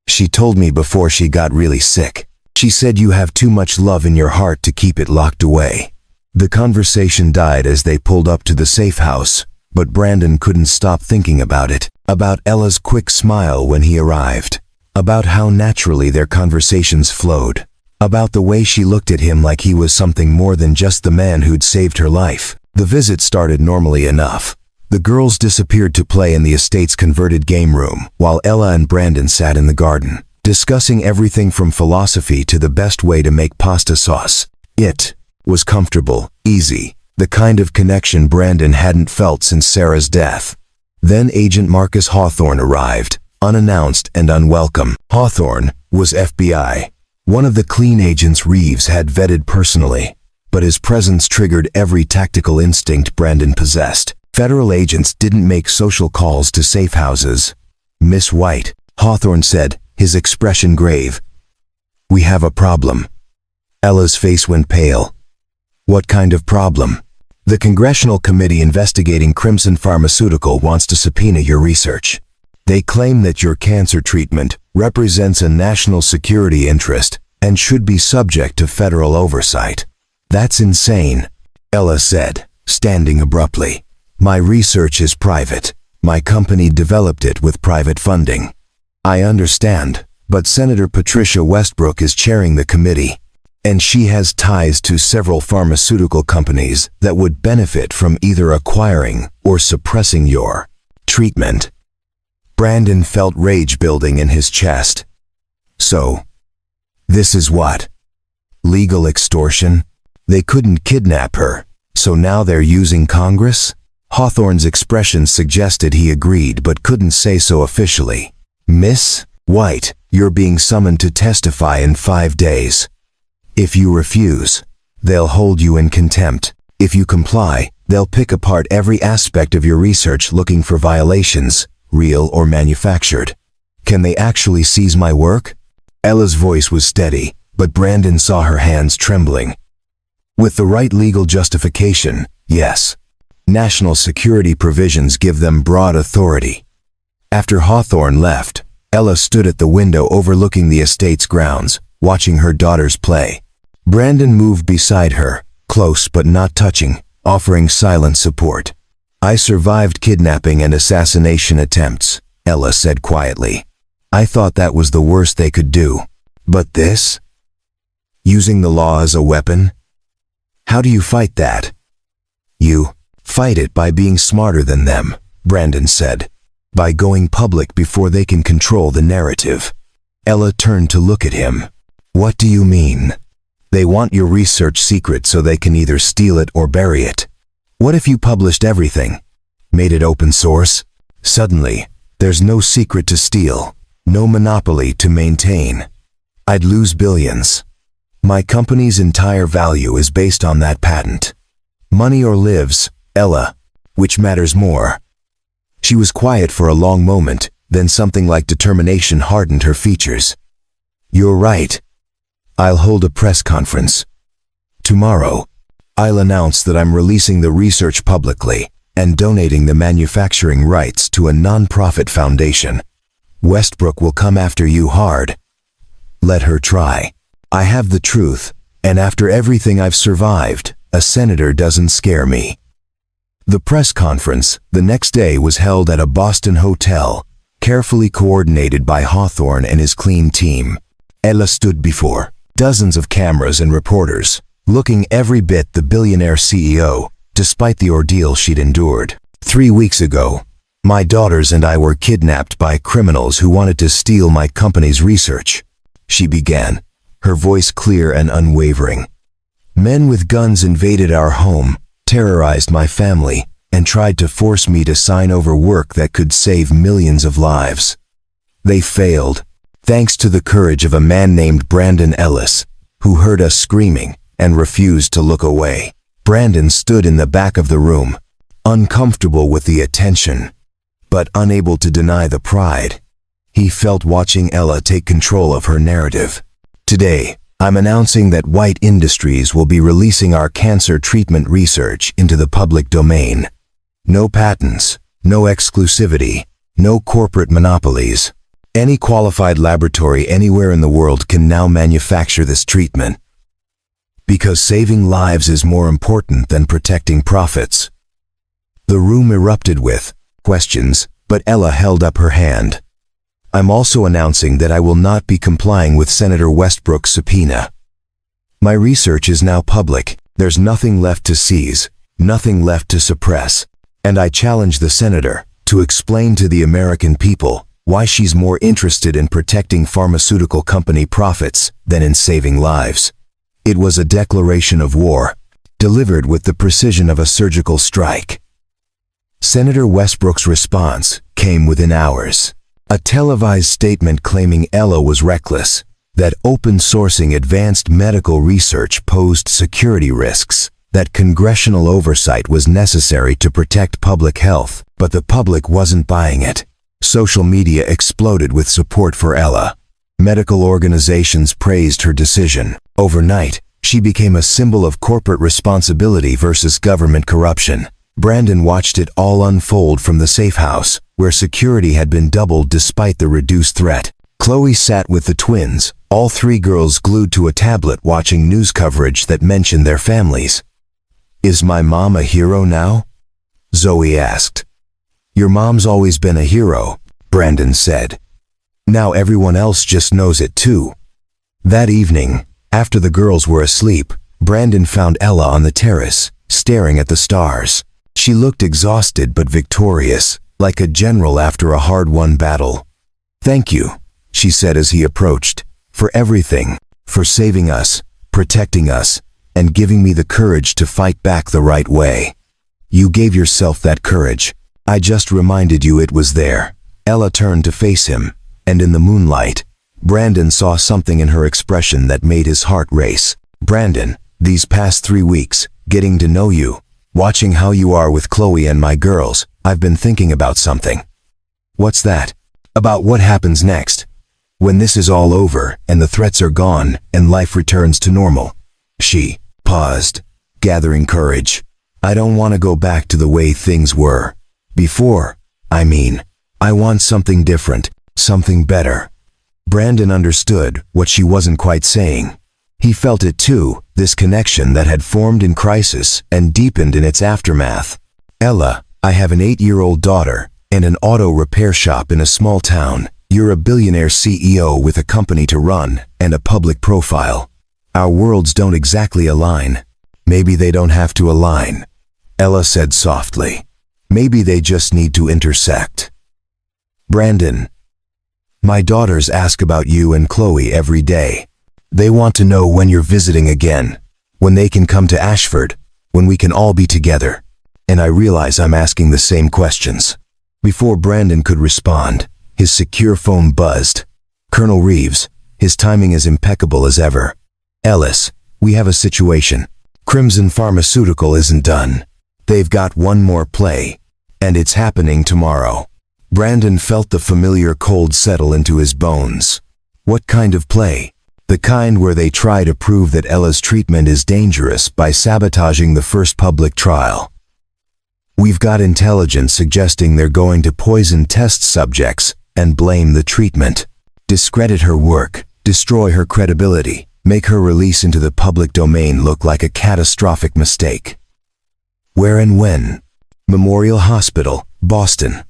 She told me before she got really sick. She said you have too much love in your heart to keep it locked away. The conversation died as they pulled up to the safe house, but Brandon couldn't stop thinking about it, about Ella's quick smile when he arrived, about how naturally their conversations flowed, about the way she looked at him like he was something more than just the man who'd saved her life. The visit started normally enough. The girls disappeared to play in the estate's converted game room, while Ella and Brandon sat in the garden, discussing everything from philosophy to the best way to make pasta sauce. It was comfortable, easy, the kind of connection Brandon hadn't felt since Sarah's death. Then Agent Marcus Hawthorne arrived, unannounced and unwelcome. Hawthorne was FBI, one of the clean agents Reeves had vetted personally, but his presence triggered every tactical instinct Brandon possessed. Federal agents didn't make social calls to safe houses. Miss White, Hawthorne said, his expression grave. We have a problem. Ella's face went pale. What kind of problem? The Congressional Committee investigating Crimson Pharmaceutical wants to subpoena your research. They claim that your cancer treatment represents a national security interest and should be subject to federal oversight. That's insane, Ella said, standing abruptly. My research is private. My company developed it with private funding. I understand, but Senator Patricia Westbrook is chairing the committee, and she has ties to several pharmaceutical companies that would benefit from either acquiring or suppressing your treatment. Brandon felt rage building in his chest. So, this is what? Legal extortion? They couldn't kidnap her, so now they're using Congress? Hawthorne's expression suggested he agreed but couldn't say so officially. Miss White, you're being summoned to testify in 5 days. If you refuse, they'll hold you in contempt. If you comply, they'll pick apart every aspect of your research looking for violations, real or manufactured. Can they actually seize my work? Ella's voice was steady, but Brandon saw her hands trembling. With the right legal justification, yes. National security provisions give them broad authority. After Hawthorne left, Ella stood at the window overlooking the estate's grounds, watching her daughters play. Brandon moved beside her, close but not touching, offering silent support. I survived kidnapping and assassination attempts, Ella said quietly. I thought that was the worst they could do. But this? Using the law as a weapon? How do you fight that? You fight it by being smarter than them, Brandon said. By going public before they can control the narrative. Ella turned to look at him. What do you mean? They want your research secret so they can either steal it or bury it. What if you published everything? Made it open source? Suddenly, there's no secret to steal, no monopoly to maintain. I'd lose billions. My company's entire value is based on that patent. Money or lives, Ella, which matters more? She was quiet for a long moment, then something like determination hardened her features. You're right. I'll hold a press conference. Tomorrow, I'll announce that I'm releasing the research publicly and donating the manufacturing rights to a non-profit foundation. Westbrook will come after you hard. Let her try. I have the truth, and after everything I've survived, a senator doesn't scare me. The press conference the next day was held at a Boston hotel, carefully coordinated by Hawthorne and his clean team. Ella stood before dozens of cameras and reporters, looking every bit the billionaire CEO, despite the ordeal she'd endured. 3 weeks ago, my daughters and I were kidnapped by criminals who wanted to steal my company's research, she began, her voice clear and unwavering. Men with guns invaded our home, terrorized my family, and tried to force me to sign over work that could save millions of lives. They failed, thanks to the courage of a man named Brandon Ellis, who heard us screaming and refused to look away. Brandon stood in the back of the room, uncomfortable with the attention, but unable to deny the pride. He felt watching Ella take control of her narrative. Today, I'm announcing that White Industries will be releasing our cancer treatment research into the public domain. No patents, no exclusivity, no corporate monopolies. Any qualified laboratory anywhere in the world can now manufacture this treatment. Because saving lives is more important than protecting profits. The room erupted with questions, but Ella held up her hand. I'm also announcing that I will not be complying with Senator Westbrook's subpoena. My research is now public. There's nothing left to seize, nothing left to suppress. And I challenge the senator to explain to the American people why she's more interested in protecting pharmaceutical company profits than in saving lives. It was a declaration of war, delivered with the precision of a surgical strike. Senator Westbrook's response came within hours. A televised statement claiming Ella was reckless, that open sourcing advanced medical research posed security risks, that congressional oversight was necessary to protect public health, but the public wasn't buying it. Social media exploded with support for Ella. Medical organizations praised her decision. Overnight, she became a symbol of corporate responsibility versus government corruption. Brandon watched it all unfold from the safe house, where security had been doubled despite the reduced threat. Chloe sat with the twins, all three girls glued to a tablet watching news coverage that mentioned their families. "Is my mom a hero now?" Zoe asked. "Your mom's always been a hero," Brandon said. "Now everyone else just knows it too." That evening, after the girls were asleep, Brandon found Ella on the terrace, staring at the stars. She looked exhausted but victorious, like a general after a hard-won battle. "Thank you," she said as he approached, "for everything, for saving us, protecting us, and giving me the courage to fight back the right way. You gave yourself that courage. I just reminded you it was there." Ella turned to face him, and in the moonlight, Brandon saw something in her expression that made his heart race. "Brandon, these past 3 weeks, getting to know you, watching how you are with Chloe and my girls, I've been thinking about something." "What's that?" "About what happens next. When this is all over, and the threats are gone, and life returns to normal." She paused, gathering courage. "I don't want to go back to the way things were. Before, I mean. I want something different, something better." Brandon understood what she wasn't quite saying. He felt it too, this connection that had formed in crisis and deepened in its aftermath. "Ella, I have an 8-year-old daughter and an auto repair shop in a small town. You're a billionaire CEO with a company to run and a public profile. Our worlds don't exactly align." "Maybe they don't have to align," Ella said softly. "Maybe they just need to intersect." "Brandon, my daughters ask about you and Chloe every day. They want to know when you're visiting again, when they can come to Ashford, when we can all be together. And I realize I'm asking the same questions." Before Brandon could respond, his secure phone buzzed. "Colonel Reeves, his timing is impeccable as ever. Ellis, we have a situation. Crimson Pharmaceutical isn't done. They've got one more play, and it's happening tomorrow." Brandon felt the familiar cold settle into his bones. What kind of play? The kind where they try to prove that Ella's treatment is dangerous by sabotaging the first public trial. "We've got intelligence suggesting they're going to poison test subjects and blame the treatment. Discredit her work, destroy her credibility, make her release into the public domain look like a catastrophic mistake." "Where and when?" "Memorial Hospital, Boston.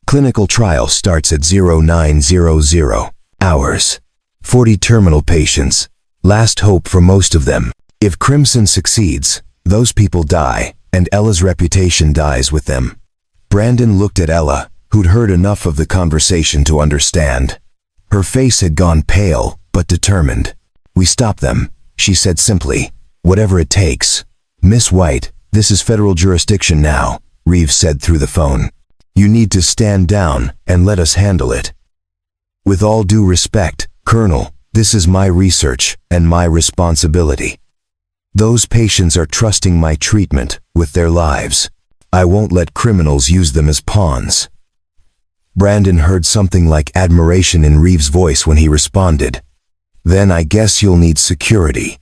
Clinical trial starts at 0900 hours. 40 terminal patients. Last hope for most of them. If Crimson succeeds, those people die, and Ella's reputation dies with them." Brandon looked at Ella, who'd heard enough of the conversation to understand. Her face had gone pale, but determined. "We stop them," she said simply. "Whatever it takes." "Miss White, this is federal jurisdiction now," Reeves said through the phone. "You need to stand down and let us handle it." "With all due respect, Colonel, this is my research and my responsibility. Those patients are trusting my treatment with their lives. I won't let criminals use them as pawns." Brandon heard something like admiration in Reeves' voice when he responded. Then I guess you'll need security.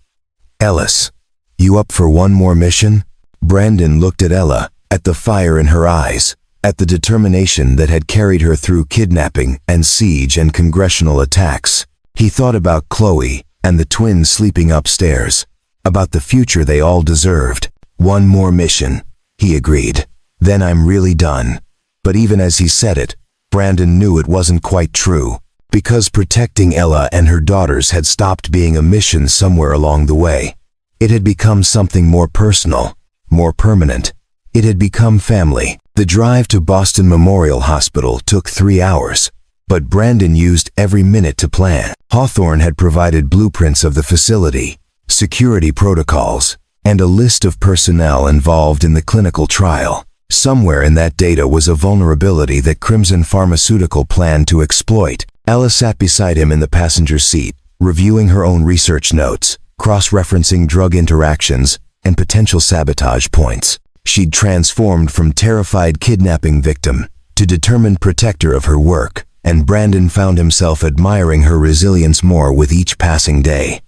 Ellis, you up for one more mission? Brandon looked at Ella, at the fire in her eyes, at the determination that had carried her through kidnapping and siege and congressional attacks. He thought about Chloe and the twins sleeping upstairs, about the future they all deserved. One more mission, he agreed. Then I'm really done. But even as he said it, Brandon knew it wasn't quite true, because protecting Ella and her daughters had stopped being a mission somewhere along the way. It had become something more personal, more permanent. It had become family. The drive to Boston Memorial Hospital took 3 hours, but Brandon used every minute to plan. Hawthorne had provided blueprints of the facility, security protocols, and a list of personnel involved in the clinical trial. Somewhere in that data was a vulnerability that Crimson Pharmaceutical planned to exploit. Ella sat beside him in the passenger seat, reviewing her own research notes, cross-referencing drug interactions, and potential sabotage points. She'd transformed from terrified kidnapping victim to determined protector of her work, and Brandon found himself admiring her resilience more with each passing day.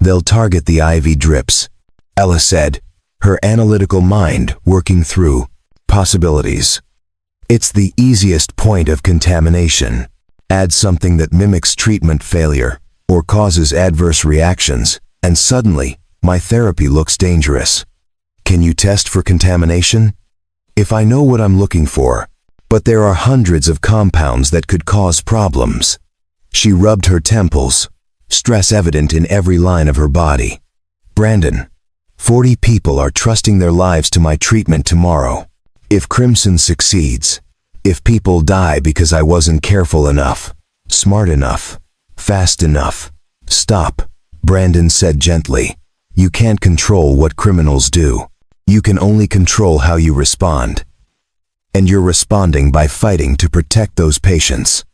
They'll target the IV drips, Ella said, her analytical mind working through possibilities. It's the easiest point of contamination. Add something that mimics treatment failure or causes adverse reactions, and suddenly, my therapy looks dangerous. Can you test for contamination? If I know what I'm looking for, but there are hundreds of compounds that could cause problems. She rubbed her temples, stress evident in every line of her body. Brandon, 40 people are trusting their lives to my treatment tomorrow. If Crimson succeeds, if people die because I wasn't careful enough, smart enough, fast enough, stop, Brandon said gently. You can't control what criminals do. You can only control how you respond. And you're responding by fighting to protect those patients.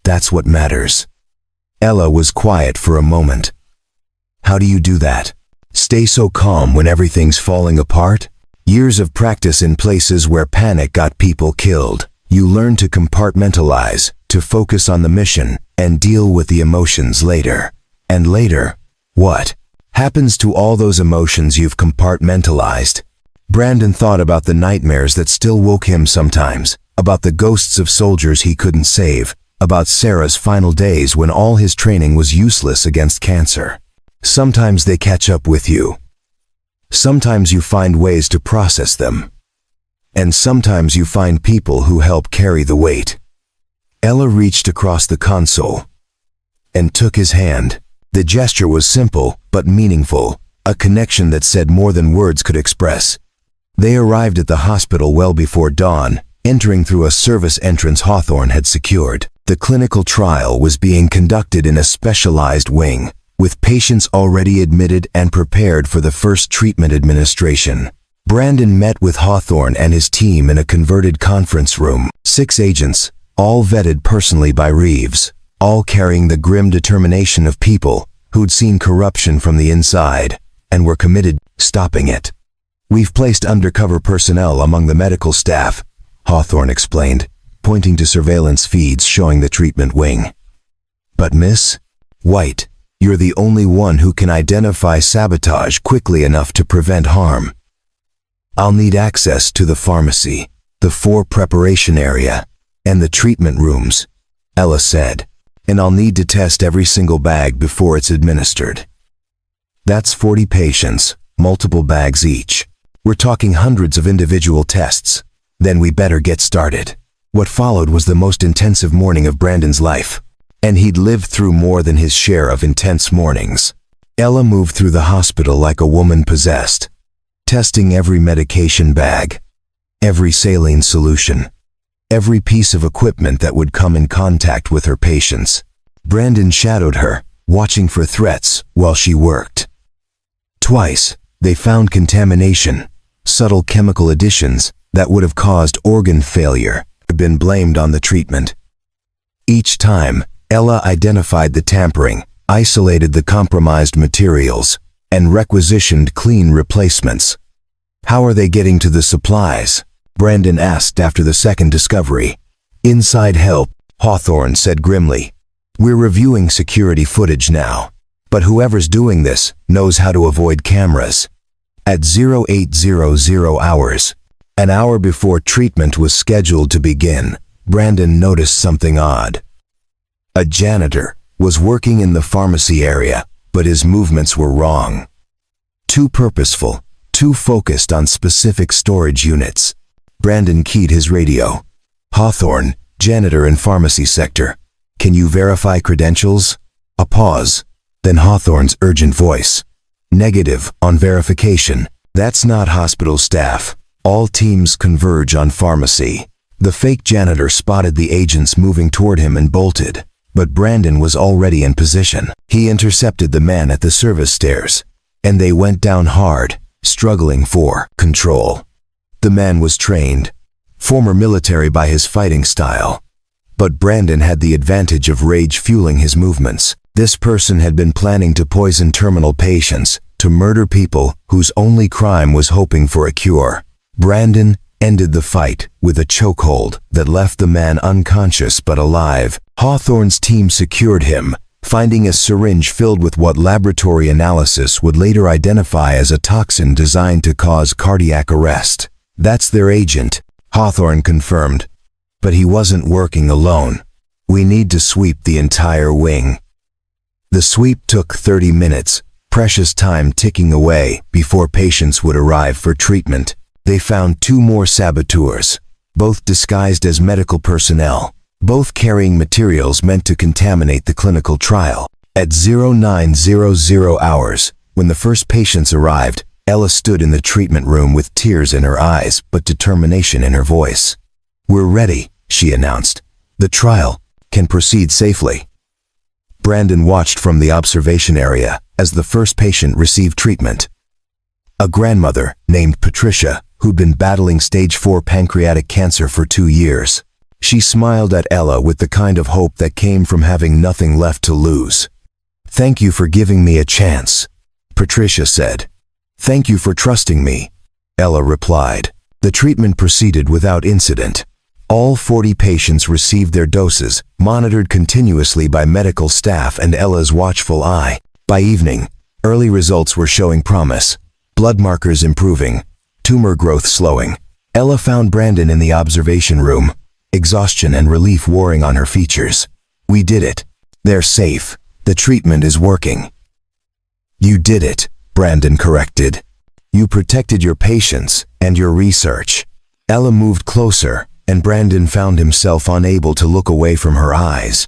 That's what matters. Ella was quiet for a moment. How do you do that? Stay so calm when everything's falling apart? Years of practice in places where panic got people killed. You learn to compartmentalize, to focus on the mission, and deal with the emotions later. And later, what happens to all those emotions you've compartmentalized? Brandon thought about the nightmares that still woke him sometimes, about the ghosts of soldiers he couldn't save, about Sarah's final days when all his training was useless against cancer. Sometimes they catch up with you. Sometimes you find ways to process them. And sometimes you find people who help carry the weight. Ella reached across the console and took his hand. The gesture was simple but meaningful, a connection that said more than words could express. They arrived at the hospital well before dawn, entering through a service entrance Hawthorne had secured. The clinical trial was being conducted in a specialized wing, with patients already admitted and prepared for the first treatment administration. Brandon met with Hawthorne and his team in a converted conference room. 6 agents, all vetted personally by Reeves, all carrying the grim determination of people who'd seen corruption from the inside and were committed to stopping it. We've placed undercover personnel among the medical staff, Hawthorne explained, pointing to surveillance feeds showing the treatment wing. But Miss White, you're the only one who can identify sabotage quickly enough to prevent harm. I'll need access to the pharmacy, the 4 preparation area, and the treatment rooms, Ella said, and I'll need to test every single bag before it's administered. That's 40 patients, multiple bags each. We're talking hundreds of individual tests. Then we better get started. What followed was the most intensive morning of Brandon's life, and he'd lived through more than his share of intense mornings. Ella moved through the hospital like a woman possessed, testing every medication bag, every saline solution, every piece of equipment that would come in contact with her patients. Brandon shadowed her, watching for threats while she worked. Twice, they found contamination, subtle chemical additions that would have caused organ failure, had been blamed on the treatment. Each time, Ella identified the tampering, isolated the compromised materials, and requisitioned clean replacements. How are they getting to the supplies? Brandon asked after the second discovery. Inside help, Hawthorne said grimly. We're reviewing security footage now. But whoever's doing this knows how to avoid cameras. At 0800 hours, an hour before treatment was scheduled to begin, Brandon noticed something odd. A janitor was working in the pharmacy area, but his movements were wrong. Too purposeful, too focused on specific storage units. Brandon keyed his radio. Hawthorne, janitor in pharmacy sector. Can you verify credentials? A pause. Then Hawthorne's urgent voice. Negative on verification. That's not hospital staff. All teams converge on pharmacy. The fake janitor spotted the agents moving toward him and bolted. But Brandon was already in position. He intercepted the man at the service stairs. And they went down hard, struggling for control. The man was trained, former military by his fighting style. But Brandon had the advantage of rage fueling his movements. This person had been planning to poison terminal patients, to murder people whose only crime was hoping for a cure. Brandon ended the fight with a chokehold that left the man unconscious but alive. Hawthorne's team secured him, finding a syringe filled with what laboratory analysis would later identify as a toxin designed to cause cardiac arrest. That's their agent, Hawthorne confirmed. But he wasn't working alone. We need to sweep the entire wing. The sweep took 30 minutes, precious time ticking away before patients would arrive for treatment. They found 2 more saboteurs, both disguised as medical personnel, both carrying materials meant to contaminate the clinical trial. At 0900 hours, when the first patients arrived, Ella stood in the treatment room with tears in her eyes but determination in her voice. We're ready, she announced. The trial can proceed safely. Brandon watched from the observation area as the first patient received treatment. A grandmother named Patricia, who'd been battling stage 4 pancreatic cancer for 2 years. She smiled at Ella with the kind of hope that came from having nothing left to lose. Thank you for giving me a chance, Patricia said. Thank you for trusting me, Ella replied. The treatment proceeded without incident. All 40 patients received their doses, monitored continuously by medical staff and Ella's watchful eye. By evening, early results were showing promise. Blood markers improving, tumor growth slowing. Ella found Brandon in the observation room, exhaustion and relief warring on her features. We did it. They're safe. The treatment is working. You did it, Brandon corrected. You protected your patients and your research. Ella moved closer, and Brandon found himself unable to look away from her eyes.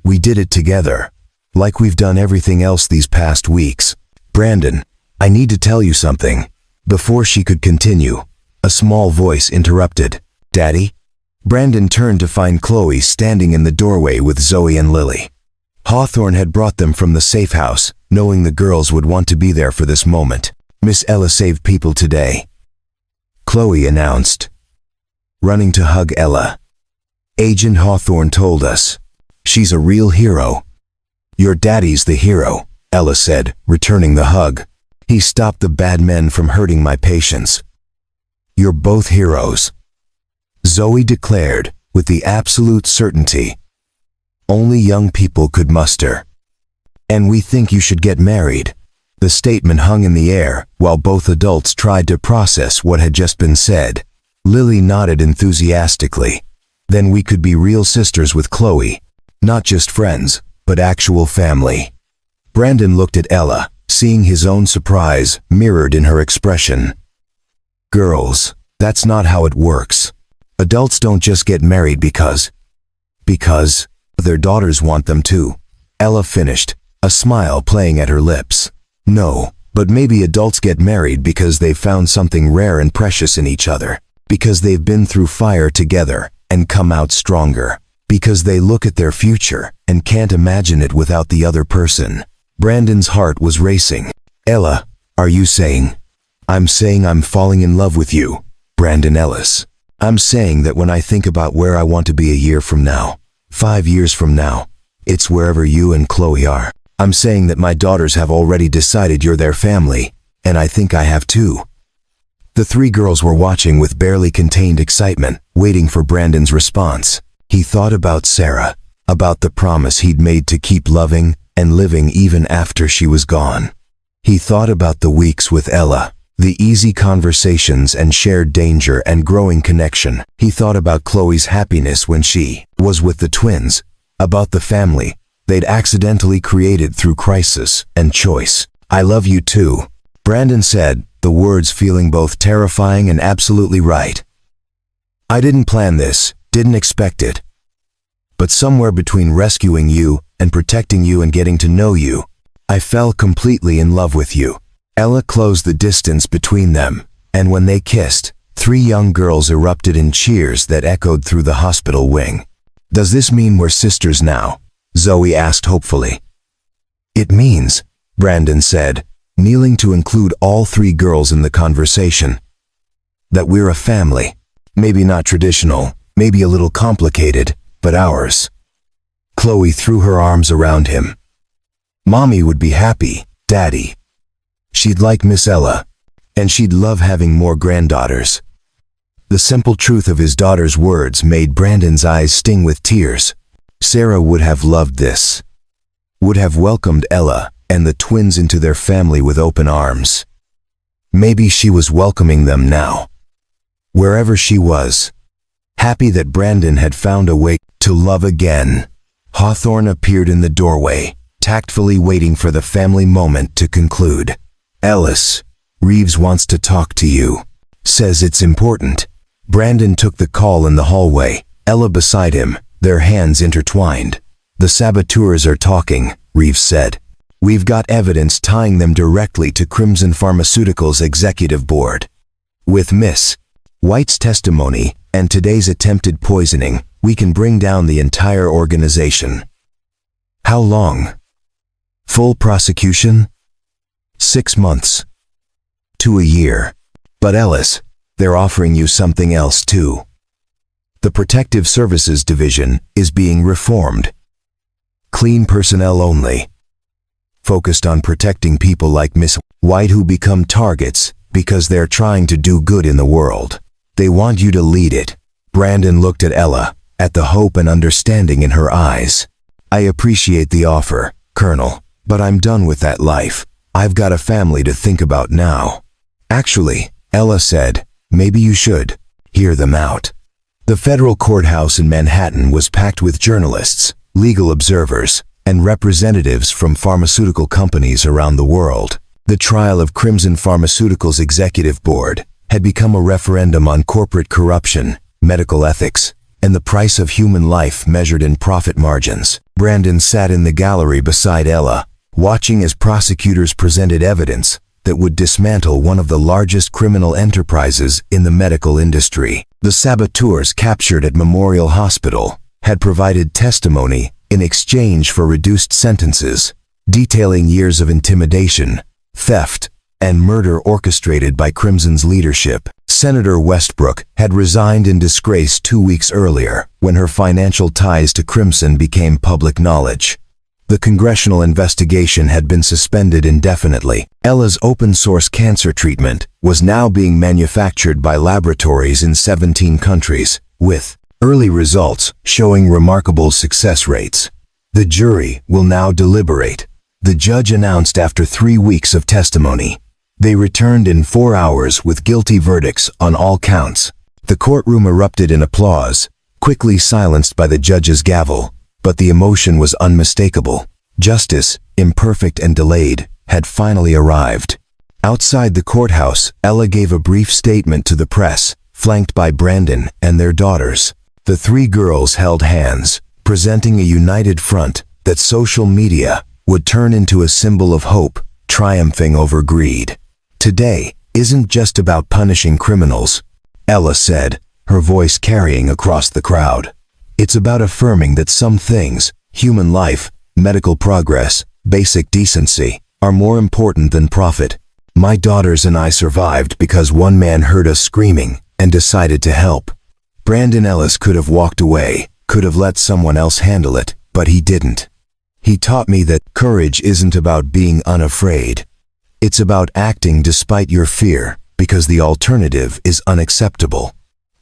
We did it together, like we've done everything else these past weeks. Brandon, I need to tell you something. Before she could continue, a small voice interrupted. Daddy? Brandon turned to find Chloe standing in the doorway with Zoe and Lily. Hawthorne had brought them from the safe house, knowing the girls would want to be there for this moment. Miss Ella saved people today, Chloe announced, running to hug Ella. Agent Hawthorne told us. She's a real hero. Your daddy's the hero, Ella said, returning the hug. He stopped the bad men from hurting my patients. You're both heroes, Zoe declared, with the absolute certainty only young people could muster. And we think you should get married. The statement hung in the air while both adults tried to process what had just been said. Lily nodded enthusiastically. Then we could be real sisters with Chloe. Not just friends, but actual family. Brandon looked at Ella, seeing his own surprise mirrored in her expression. Girls, that's not how it works. Adults don't just get married because their daughters want them to. Ella finished, a smile playing at her lips. No, but maybe adults get married because they've found something rare and precious in each other. Because they've been through fire together and come out stronger. Because they look at their future and can't imagine it without the other person. Brandon's heart was racing. Ella, are you saying? I'm saying I'm falling in love with you, Brandon Ellis. I'm saying that when I think about where I want to be a year from now, 5 years from now, it's wherever you and Chloe are. I'm saying that my daughters have already decided you're their family, and I think I have too. The 3 girls were watching with barely contained excitement, waiting for Brandon's response. He thought about Sarah, about the promise he'd made to keep loving and living even after she was gone. He thought about the weeks with Ella, the easy conversations and shared danger and growing connection. He thought about Chloe's happiness when she was with the twins, about the family they'd accidentally created through crisis and choice. "I love you too," Brandon said, the words feeling both terrifying and absolutely right. "I didn't plan this, didn't expect it. But somewhere between rescuing you and protecting you and getting to know you, I fell completely in love with you." Ella closed the distance between them, and when they kissed, 3 young girls erupted in cheers that echoed through the hospital wing. "Does this mean we're sisters now?" Zoe asked hopefully. "It means," Brandon said, kneeling to include all 3 girls in the conversation, "that we're a family. Maybe not traditional, maybe a little complicated, but ours." Chloe threw her arms around him. "Mommy would be happy, Daddy. She'd like Miss Ella, and she'd love having more granddaughters." The simple truth of his daughter's words made Brandon's eyes sting with tears. Sarah would have loved this, would have welcomed Ella and the twins into their family with open arms. Maybe she was welcoming them now, wherever she was, happy that Brandon had found a way to love again. Hawthorne appeared in the doorway, tactfully waiting for the family moment to conclude. "Ellis, Reeves wants to talk to you. Says it's important." Brandon took the call in the hallway, Ella beside him, their hands intertwined. "The saboteurs are talking," Reeves said. "We've got evidence tying them directly to Crimson Pharmaceuticals' executive board. With Miss White's testimony and today's attempted poisoning, we can bring down the entire organization." "How long? Full prosecution?" 6 months. To a year. "But Ellis, they're offering you something else too. The Protective Services Division is being reformed. Clean personnel only. Focused on protecting people like Miss White who become targets because they're trying to do good in the world. They want you to lead it." Brandon looked at Ella, at the hope and understanding in her eyes. "I appreciate the offer, Colonel, but I'm done with that life. I've got a family to think about now." "Actually," Ella said, "maybe you should hear them out." The federal courthouse in Manhattan was packed with journalists, legal observers, and representatives from pharmaceutical companies around the world. The trial of Crimson Pharmaceuticals' executive board had become a referendum on corporate corruption, medical ethics, and the price of human life measured in profit margins. Brandon sat in the gallery beside Ella, watching as prosecutors presented evidence that would dismantle one of the largest criminal enterprises in the medical industry. The saboteurs captured at Memorial Hospital had provided testimony in exchange for reduced sentences, detailing years of intimidation, theft, and murder orchestrated by Crimson's leadership. Senator Westbrook had resigned in disgrace 2 weeks earlier when her financial ties to Crimson became public knowledge. The congressional investigation had been suspended indefinitely. Ella's open-source cancer treatment was now being manufactured by laboratories in 17 countries, with early results showing remarkable success rates. The jury will now deliberate, the judge announced after 3 weeks of testimony. They returned in 4 hours with guilty verdicts on all counts. The courtroom erupted in applause, quickly silenced by the judge's gavel. But the emotion was unmistakable. Justice, imperfect and delayed, had finally arrived. Outside the courthouse, Ella gave a brief statement to the press, flanked by Brandon and their daughters. The 3 girls held hands, presenting a united front that social media would turn into a symbol of hope, triumphing over greed. "Today isn't just about punishing criminals," Ella said, her voice carrying across the crowd. "It's about affirming that some things, human life, medical progress, basic decency, are more important than profit. My daughters and I survived because one man heard us screaming and decided to help. Brandon Ellis could have walked away, could have let someone else handle it, but he didn't. He taught me that courage isn't about being unafraid. It's about acting despite your fear, because the alternative is unacceptable."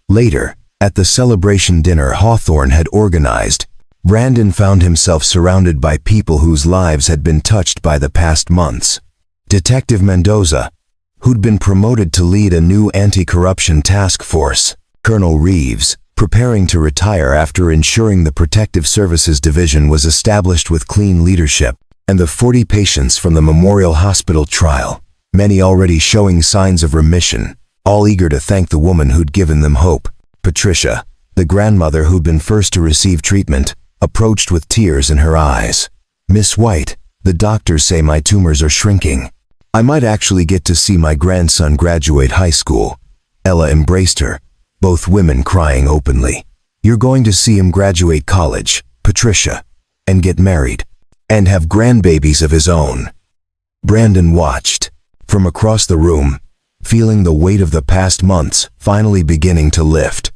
Later, at the celebration dinner Hawthorne had organized, Brandon found himself surrounded by people whose lives had been touched by the past months. Detective Mendoza, who'd been promoted to lead a new anti-corruption task force. Colonel Reeves, preparing to retire after ensuring the Protective Services Division was established with clean leadership. And the 40 patients from the Memorial Hospital trial, many already showing signs of remission, all eager to thank the woman who'd given them hope. Patricia, the grandmother who'd been first to receive treatment, approached with tears in her eyes. "Miss White, the doctors say my tumors are shrinking. I might actually get to see my grandson graduate high school." Ella embraced her, both women crying openly. "You're going to see him graduate college, Patricia, and get married, and have grandbabies of his own." Brandon watched from across the room, feeling the weight of the past months finally beginning to lift.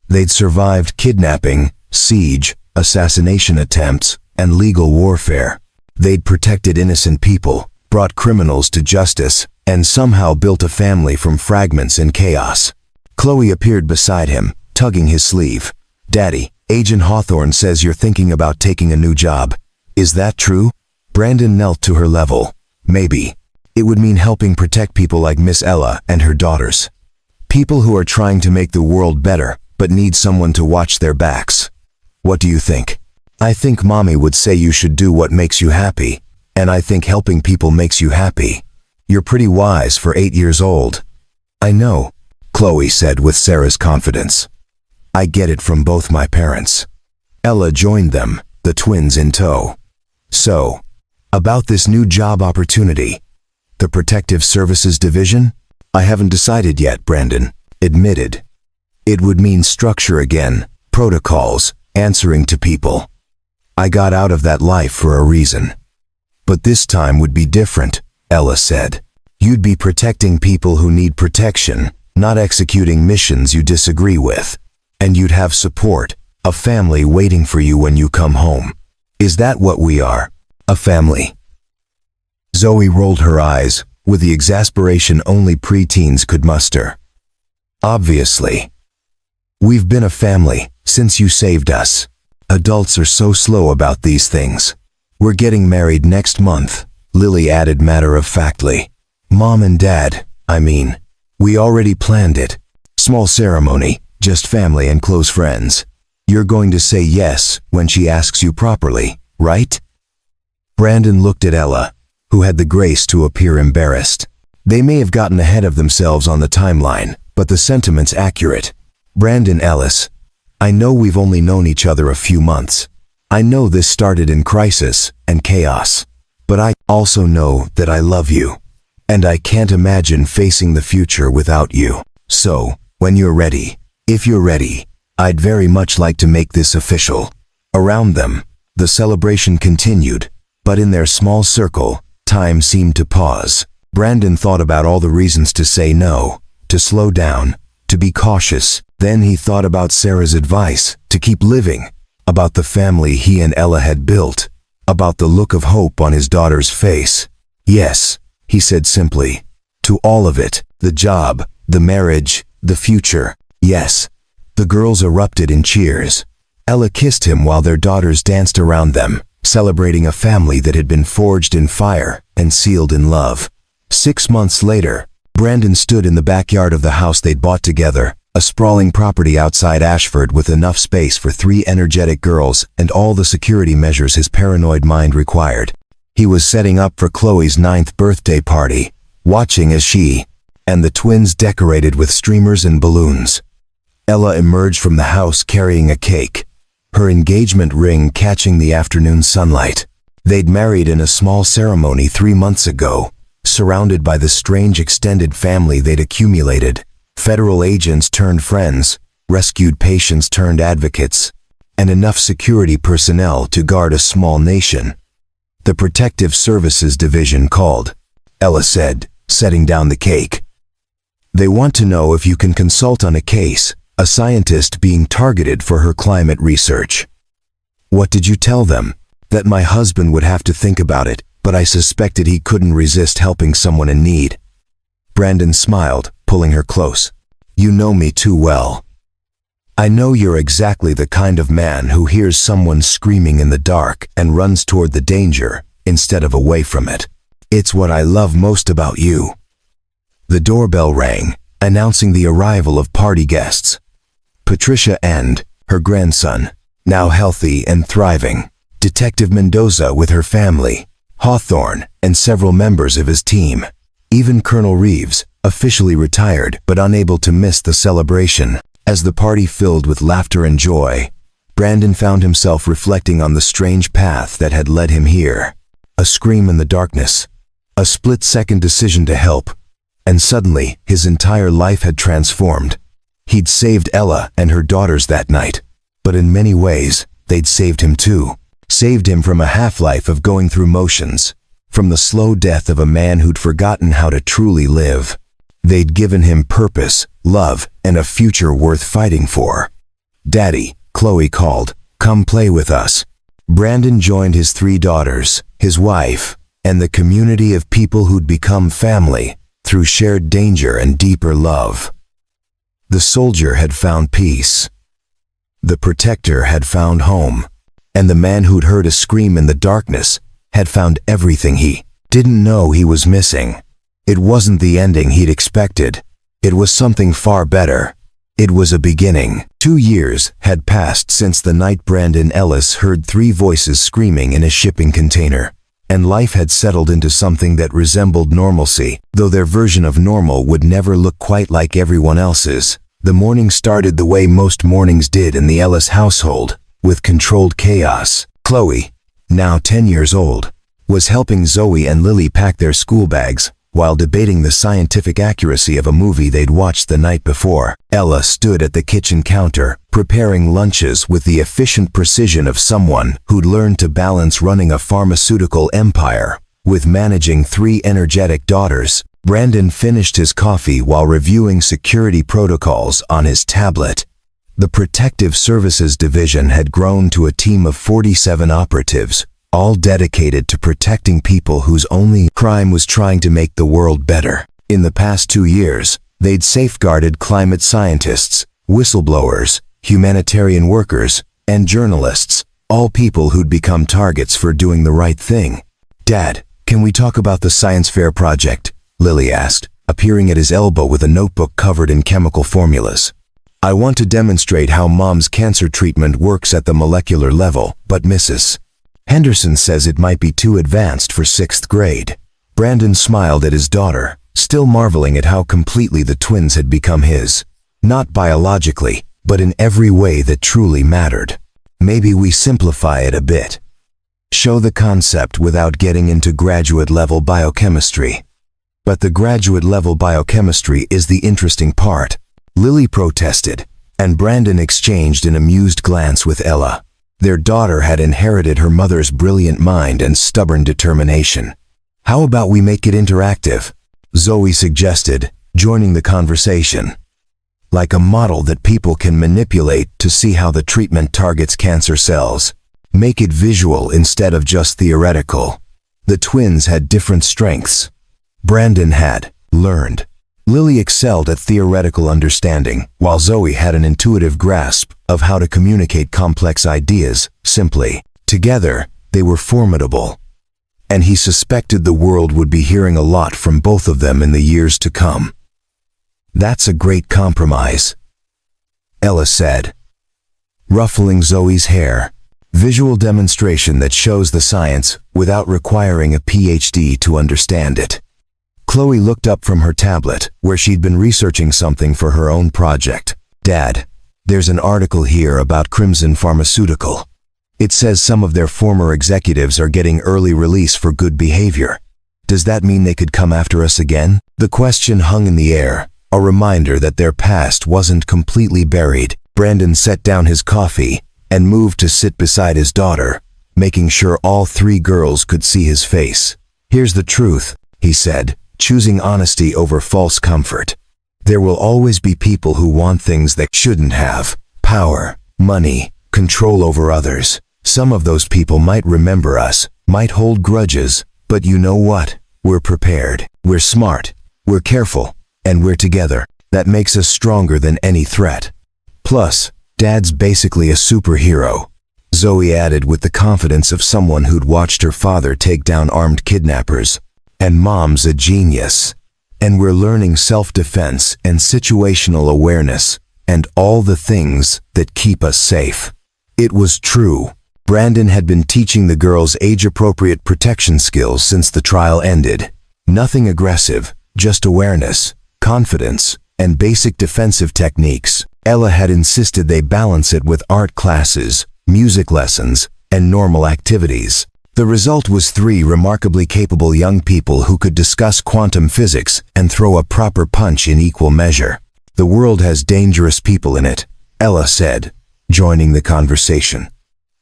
They'd survived kidnapping, siege, assassination attempts, and legal warfare. They'd protected innocent people, brought criminals to justice, and somehow built a family from fragments and chaos. Chloe appeared beside him, tugging his sleeve. "Daddy, Agent Hawthorne says you're thinking about taking a new job. Is that true?" Brandon knelt to her level. "Maybe. It would mean helping protect people like Miss Ella and her daughters. People who are trying to make the world better, but need someone to watch their backs. What do you think?" "I think Mommy would say you should do what makes you happy, and I think helping people makes you happy. You're pretty wise for 8 years old." "I know," Chloe said with Sarah's confidence. "I get it from both my parents." Ella joined them, the twins in tow. "So, about this new job opportunity, the Protective Services Division?" "I haven't decided yet," Brandon admitted. "It would mean structure again, protocols, answering to people. I got out of that life for a reason. But this time would be different," Ella said. "You'd be protecting people who need protection, not executing missions you disagree with. And you'd have support, a family waiting for you when you come home. Is that what we are? A family?" Zoe rolled her eyes, with the exasperation only preteens could muster. "Obviously. We've been a family since you saved us. Adults are so slow about these things. We're getting married next month," Lily added matter-of-factly. "Mom and Dad, I mean. We already planned it. Small ceremony, just family and close friends. You're going to say yes when she asks you properly, right?" Brandon looked at Ella, who had the grace to appear embarrassed. They may have gotten ahead of themselves on the timeline, but the sentiment's accurate. "Brandon Ellis, I know we've only known each other a few months. I know this started in crisis and chaos. But I also know that I love you. And I can't imagine facing the future without you. So, when you're ready, if you're ready, I'd very much like to make this official." Around them, the celebration continued, but in their small circle, time seemed to pause. Brandon thought about all the reasons to say no, to slow down, to be cautious. Then he thought about Sarah's advice, to keep living, about the family he and Ella had built, about the look of hope on his daughter's face. "Yes," he said simply, "to all of it, the job, the marriage, the future. Yes." The girls erupted in cheers. Ella kissed him while their daughters danced around them, celebrating a family that had been forged in fire and sealed in love. 6 months later, Brandon stood in the backyard of the house they'd bought together, a sprawling property outside Ashford with enough space for 3 energetic girls and all the security measures his paranoid mind required. He was setting up for Chloe's 9th birthday party, watching as she and the twins decorated with streamers and balloons. Ella emerged from the house carrying a cake, her engagement ring catching the afternoon sunlight. They'd married in a small ceremony 3 months ago, surrounded by the strange extended family they'd accumulated. Federal agents turned friends, rescued patients turned advocates, and enough security personnel to guard a small nation. "The Protective Services Division called," Ella said, setting down the cake. "They want to know if you can consult on a case, a scientist being targeted for her climate research." "What did you tell them?" "That my husband would have to think about it, but I suspected he couldn't resist helping someone in need." Brandon smiled, pulling her close. "You know me too well." I know you're exactly the kind of man who hears someone screaming in the dark and runs toward the danger instead of away from it. It's what I love most about you." The doorbell rang, announcing the arrival of party guests. Patricia and her grandson, now healthy and thriving, Detective Mendoza with her family, Hawthorne and several members of his team, even Colonel Reeves, officially retired but unable to miss the celebration. As the party filled with laughter and joy, Brandon found himself reflecting on the strange path that had led him here. A scream in the darkness, a split-second decision to help, and suddenly his entire life had transformed. He'd saved Ella and her daughters that night, but in many ways, they'd saved him too. Saved him from a half-life of going through motions, from the slow death of a man who'd forgotten how to truly live. They'd given him purpose, love, and a future worth fighting for. "Daddy," Chloe called, "come play with us." Brandon joined his 3 daughters, his wife, and the community of people who'd become family through shared danger and deeper love. The soldier had found peace. The protector had found home. And the man who'd heard a scream in the darkness had found everything he didn't know he was missing. It wasn't the ending he'd expected. It was something far better. It was a beginning. 2 years had passed since the night Brandon Ellis heard 3 voices screaming in a shipping container, and life had settled into something that resembled normalcy, though their version of normal would never look quite like everyone else's. The morning started the way most mornings did in the Ellis household, with controlled chaos. Chloe, now 10 years old, was helping Zoe and Lily pack their school bags while debating the scientific accuracy of a movie they'd watched the night before. Ella stood at the kitchen counter, preparing lunches with the efficient precision of someone who'd learned to balance running a pharmaceutical empire with managing 3 energetic daughters. Brandon finished his coffee while reviewing security protocols on his tablet. The Protective Services Division had grown to a team of 47 operatives, all dedicated to protecting people whose only crime was trying to make the world better. In the past 2 years, they'd safeguarded climate scientists, whistleblowers, humanitarian workers, and journalists, all people who'd become targets for doing the right thing. "Dad, can we talk about the science fair project?" Lily asked, appearing at his elbow with a notebook covered in chemical formulas. "I want to demonstrate how Mom's cancer treatment works at the molecular level, but Mrs. Henderson says it might be too advanced for 6th grade. Brandon smiled at his daughter, still marveling at how completely the twins had become his. Not biologically, but in every way that truly mattered. "Maybe we simplify it a bit. Show the concept without getting into graduate-level biochemistry." "But the graduate-level biochemistry is the interesting part," Lily protested, and Brandon exchanged an amused glance with Ella. Their daughter had inherited her mother's brilliant mind and stubborn determination. "How about we make it interactive?" Zoe suggested, joining the conversation. "Like a model that people can manipulate to see how the treatment targets cancer cells. Make it visual instead of just theoretical." The twins had different strengths. Brandon had learned. Lily excelled at theoretical understanding, while Zoe had an intuitive grasp of how to communicate complex ideas simply. Together, they were formidable. And he suspected the world would be hearing a lot from both of them in the years to come. "That's a great compromise," Ella said, ruffling Zoe's hair. "Visual demonstration that shows the science without requiring a PhD to understand it." Chloe looked up from her tablet, where she'd been researching something for her own project. "Dad, there's an article here about Crimson Pharmaceutical. It says some of their former executives are getting early release for good behavior. Does that mean they could come after us again?" The question hung in the air, a reminder that their past wasn't completely buried. Brandon set down his coffee and moved to sit beside his daughter, making sure all 3 girls could see his face. "Here's the truth," he said, choosing honesty over false comfort. "There will always be people who want things they shouldn't have. Power, money, control over others. Some of those people might remember us, might hold grudges, but you know what? We're prepared. We're smart. We're careful. And we're together. That makes us stronger than any threat. Plus, Dad's basically a superhero," Zoe added with the confidence of someone who'd watched her father take down armed kidnappers. "And Mom's a genius. And we're learning self-defense and situational awareness and all the things that keep us safe." It was true. Brandon had been teaching the girls age-appropriate protection skills since the trial ended. Nothing aggressive, just awareness, confidence, and basic defensive techniques. Ella had insisted they balance it with art classes, music lessons, and normal activities. The result was 3 remarkably capable young people who could discuss quantum physics and throw a proper punch in equal measure. "The world has dangerous people in it," Ella said, joining the conversation.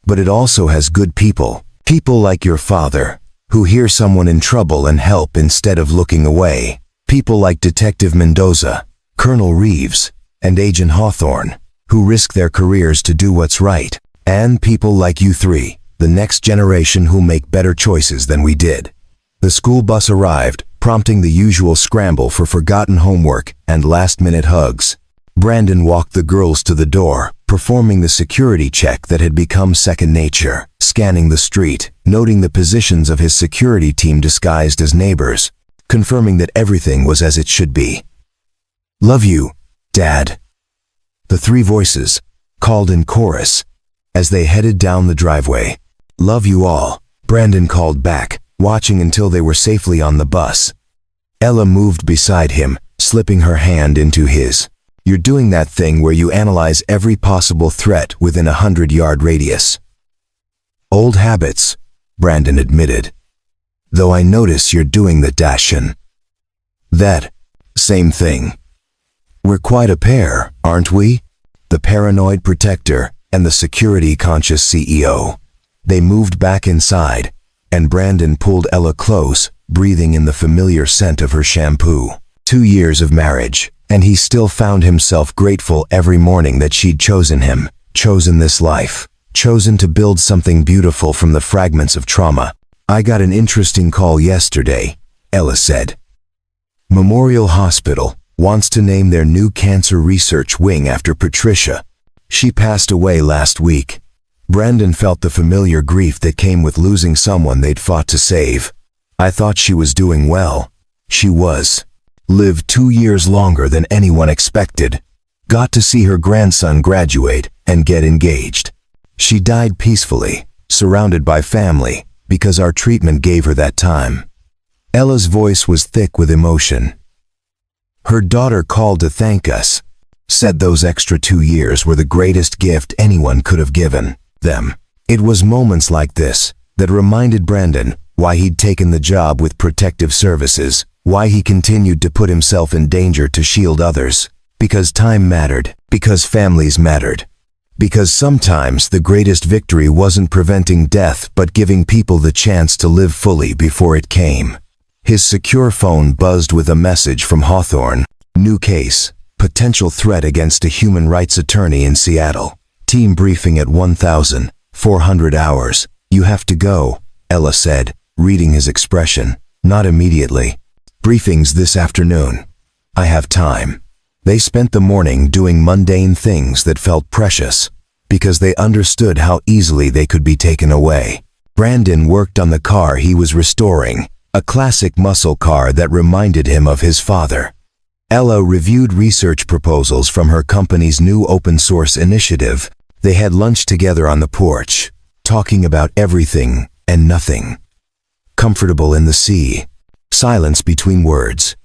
"But it also has good people. People like your father, who hear someone in trouble and help instead of looking away. People like Detective Mendoza, Colonel Reeves, and Agent Hawthorne, who risk their careers to do what's right. And people like you 3, the next generation who'll make better choices than we did." The school bus arrived, prompting the usual scramble for forgotten homework and last-minute hugs. Brandon walked the girls to the door, performing the security check that had become second nature, scanning the street, noting the positions of his security team disguised as neighbors, confirming that everything was as it should be. "Love you, Dad," the 3 voices called in chorus as they headed down the driveway. "Love you all," Brandon called back, watching until they were safely on the bus. Ella moved beside him, slipping her hand into his. "You're doing that thing where you analyze every possible threat within a 100-yard radius." "Old habits," Brandon admitted. "Though I notice you're doing the dashin'." "That, same thing." "We're quite a pair, aren't we? The paranoid protector and the security-conscious CEO." They moved back inside, and Brandon pulled Ella close, breathing in the familiar scent of her shampoo. 2 years of marriage, and he still found himself grateful every morning that she'd chosen him, chosen this life, chosen to build something beautiful from the fragments of trauma. "I got an interesting call yesterday," Ella said. "Memorial Hospital wants to name their new cancer research wing after Patricia. She passed away last week." Brandon felt the familiar grief that came with losing someone they'd fought to save. "I thought she was doing well." She was. Lived 2 years longer than anyone expected. Got to see her grandson graduate and get engaged. She died peacefully, surrounded by family, because our treatment gave her that time. Ella's voice was thick with emotion. "Her daughter called to thank us. Said those extra 2 years were the greatest gift anyone could have given them." It was moments like this that reminded Brandon why he'd taken the job with Protective Services, why he continued to put himself in danger to shield others. Because time mattered, because families mattered, because sometimes the greatest victory wasn't preventing death but giving people the chance to live fully before it came. His secure phone buzzed with a message from Hawthorne. "New case. Potential threat against a human rights attorney in Seattle. Team briefing at 1,400 hours. You have to go," Ella said, reading his expression. "Not immediately. Briefings this afternoon. I have time." They spent the morning doing mundane things that felt precious, because they understood how easily they could be taken away. Brandon worked on the car he was restoring, a classic muscle car that reminded him of his father. Ella reviewed research proposals from her company's new open-source initiative. They had lunch together on the porch, talking about everything and nothing. Comfortable in the sea. Silence between words.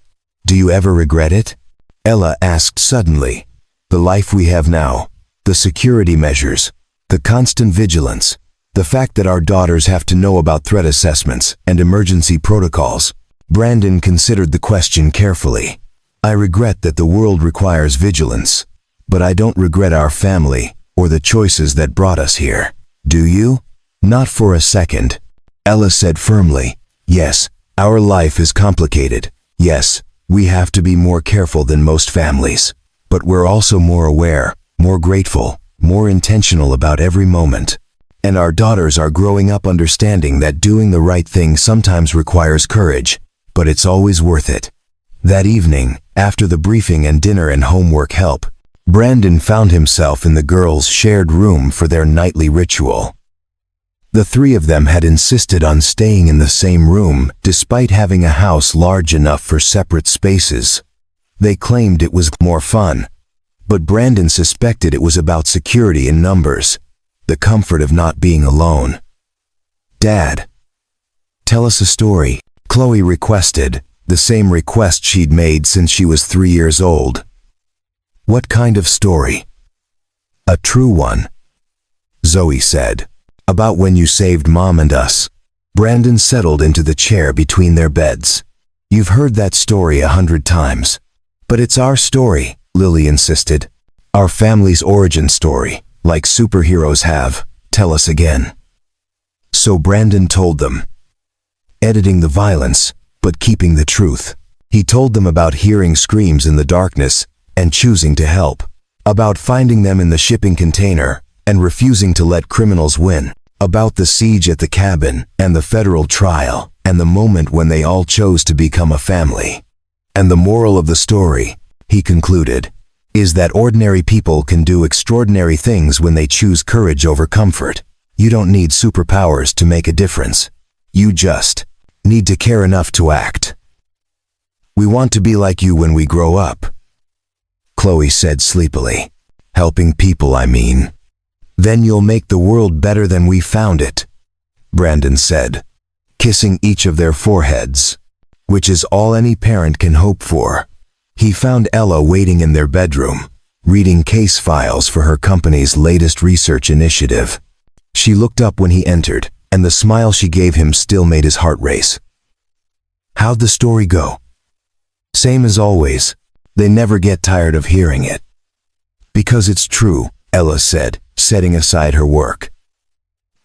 "Do you ever regret it?" Ella asked suddenly. "The life we have now, the security measures, the constant vigilance, the fact that our daughters have to know about threat assessments and emergency protocols." Brandon considered the question carefully. "I regret that the world requires vigilance, but I don't regret our family or the choices that brought us here. Do you?" "Not for a second," Ella said firmly. "Yes, our life is complicated. Yes, we have to be more careful than most families. But we're also more aware, more grateful, more intentional about every moment. And our daughters are growing up understanding that doing the right thing sometimes requires courage, but it's always worth it." That evening, after the briefing and dinner and homework help, Brandon found himself in the girls' shared room for their nightly ritual. The three of them had insisted on staying in the same room despite having a house large enough for separate spaces. They claimed it was more fun, but Brandon suspected it was about security in numbers, the comfort of not being alone. "Dad, tell us a story," Chloe requested, the same request she'd made since she was 3 years old. "What kind of story?" "A true one," Zoe said. "About when you saved Mom and us." Brandon settled into the chair between their beds. "You've heard that story 100 times. But it's our story," Lily insisted. "Our family's origin story, like superheroes have. Tell us again." So Brandon told them, editing the violence, but keeping the truth. He told them about hearing screams in the darkness and choosing to help, about finding them in the shipping container and refusing to let criminals win, about the siege at the cabin and the federal trial and the moment when they all chose to become a family. "And the moral of the story," he concluded, "is that ordinary people can do extraordinary things when they choose courage over comfort. You don't need superpowers to make a difference. You just need to care enough to act." "We want to be like you when we grow up," Chloe said sleepily. "Helping people, I mean." "Then you'll make the world better than we found it," Brandon said, kissing each of their foreheads, which is all any parent can hope for. He found Ella waiting in their bedroom, reading case files for her company's latest research initiative. She looked up when he entered, and the smile she gave him still made his heart race. "How'd the story go?" "Same as always. They never get tired of hearing it." "Because it's true," Ella said, setting aside her work.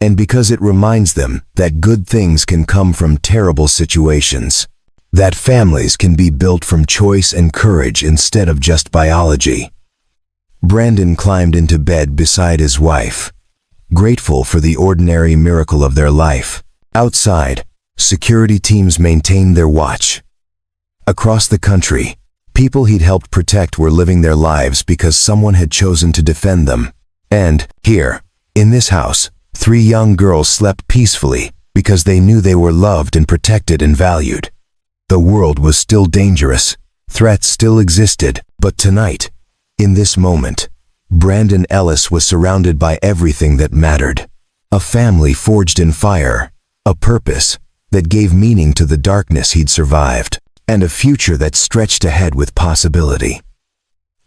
"And because it reminds them that good things can come from terrible situations, that families can be built from choice and courage instead of just biology." Brandon climbed into bed beside his wife, grateful for the ordinary miracle of their life. Outside, security teams maintained their watch. Across the country, people he'd helped protect were living their lives because someone had chosen to defend them. And here, in this house, 3 young girls slept peacefully because they knew they were loved and protected and valued. The world was still dangerous, threats still existed, but tonight, in this moment, Brandon Ellis was surrounded by everything that mattered. A family forged in fire, a purpose that gave meaning to the darkness he'd survived, and a future that stretched ahead with possibility.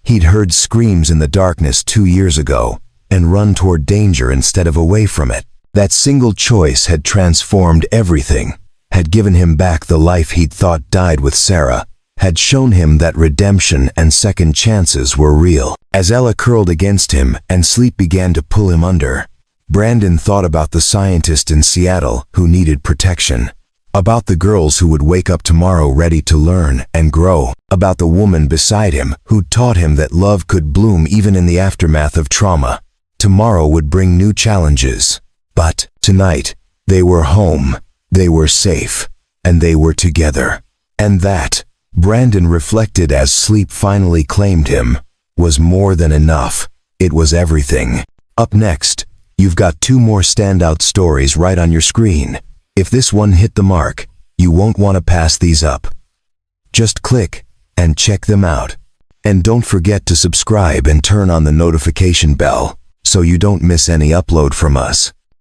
He'd heard screams in the darkness 2 years ago and run toward danger instead of away from it. That single choice had transformed everything, had given him back the life he'd thought died with Sarah, had shown him that redemption and second chances were real. As Ella curled against him and sleep began to pull him under, Brandon thought about the scientist in Seattle who needed protection, about the girls who would wake up tomorrow ready to learn and grow, about the woman beside him who'd taught him that love could bloom even in the aftermath of trauma. Tomorrow would bring new challenges, but tonight, they were home, they were safe, and they were together. And that, Brandon reflected as sleep finally claimed him, was more than enough. It was everything. Up next, you've got 2 more standout stories right on your screen. If this one hit the mark, you won't want to pass these up. Just click and check them out. And don't forget to subscribe and turn on the notification bell so you don't miss any upload from us.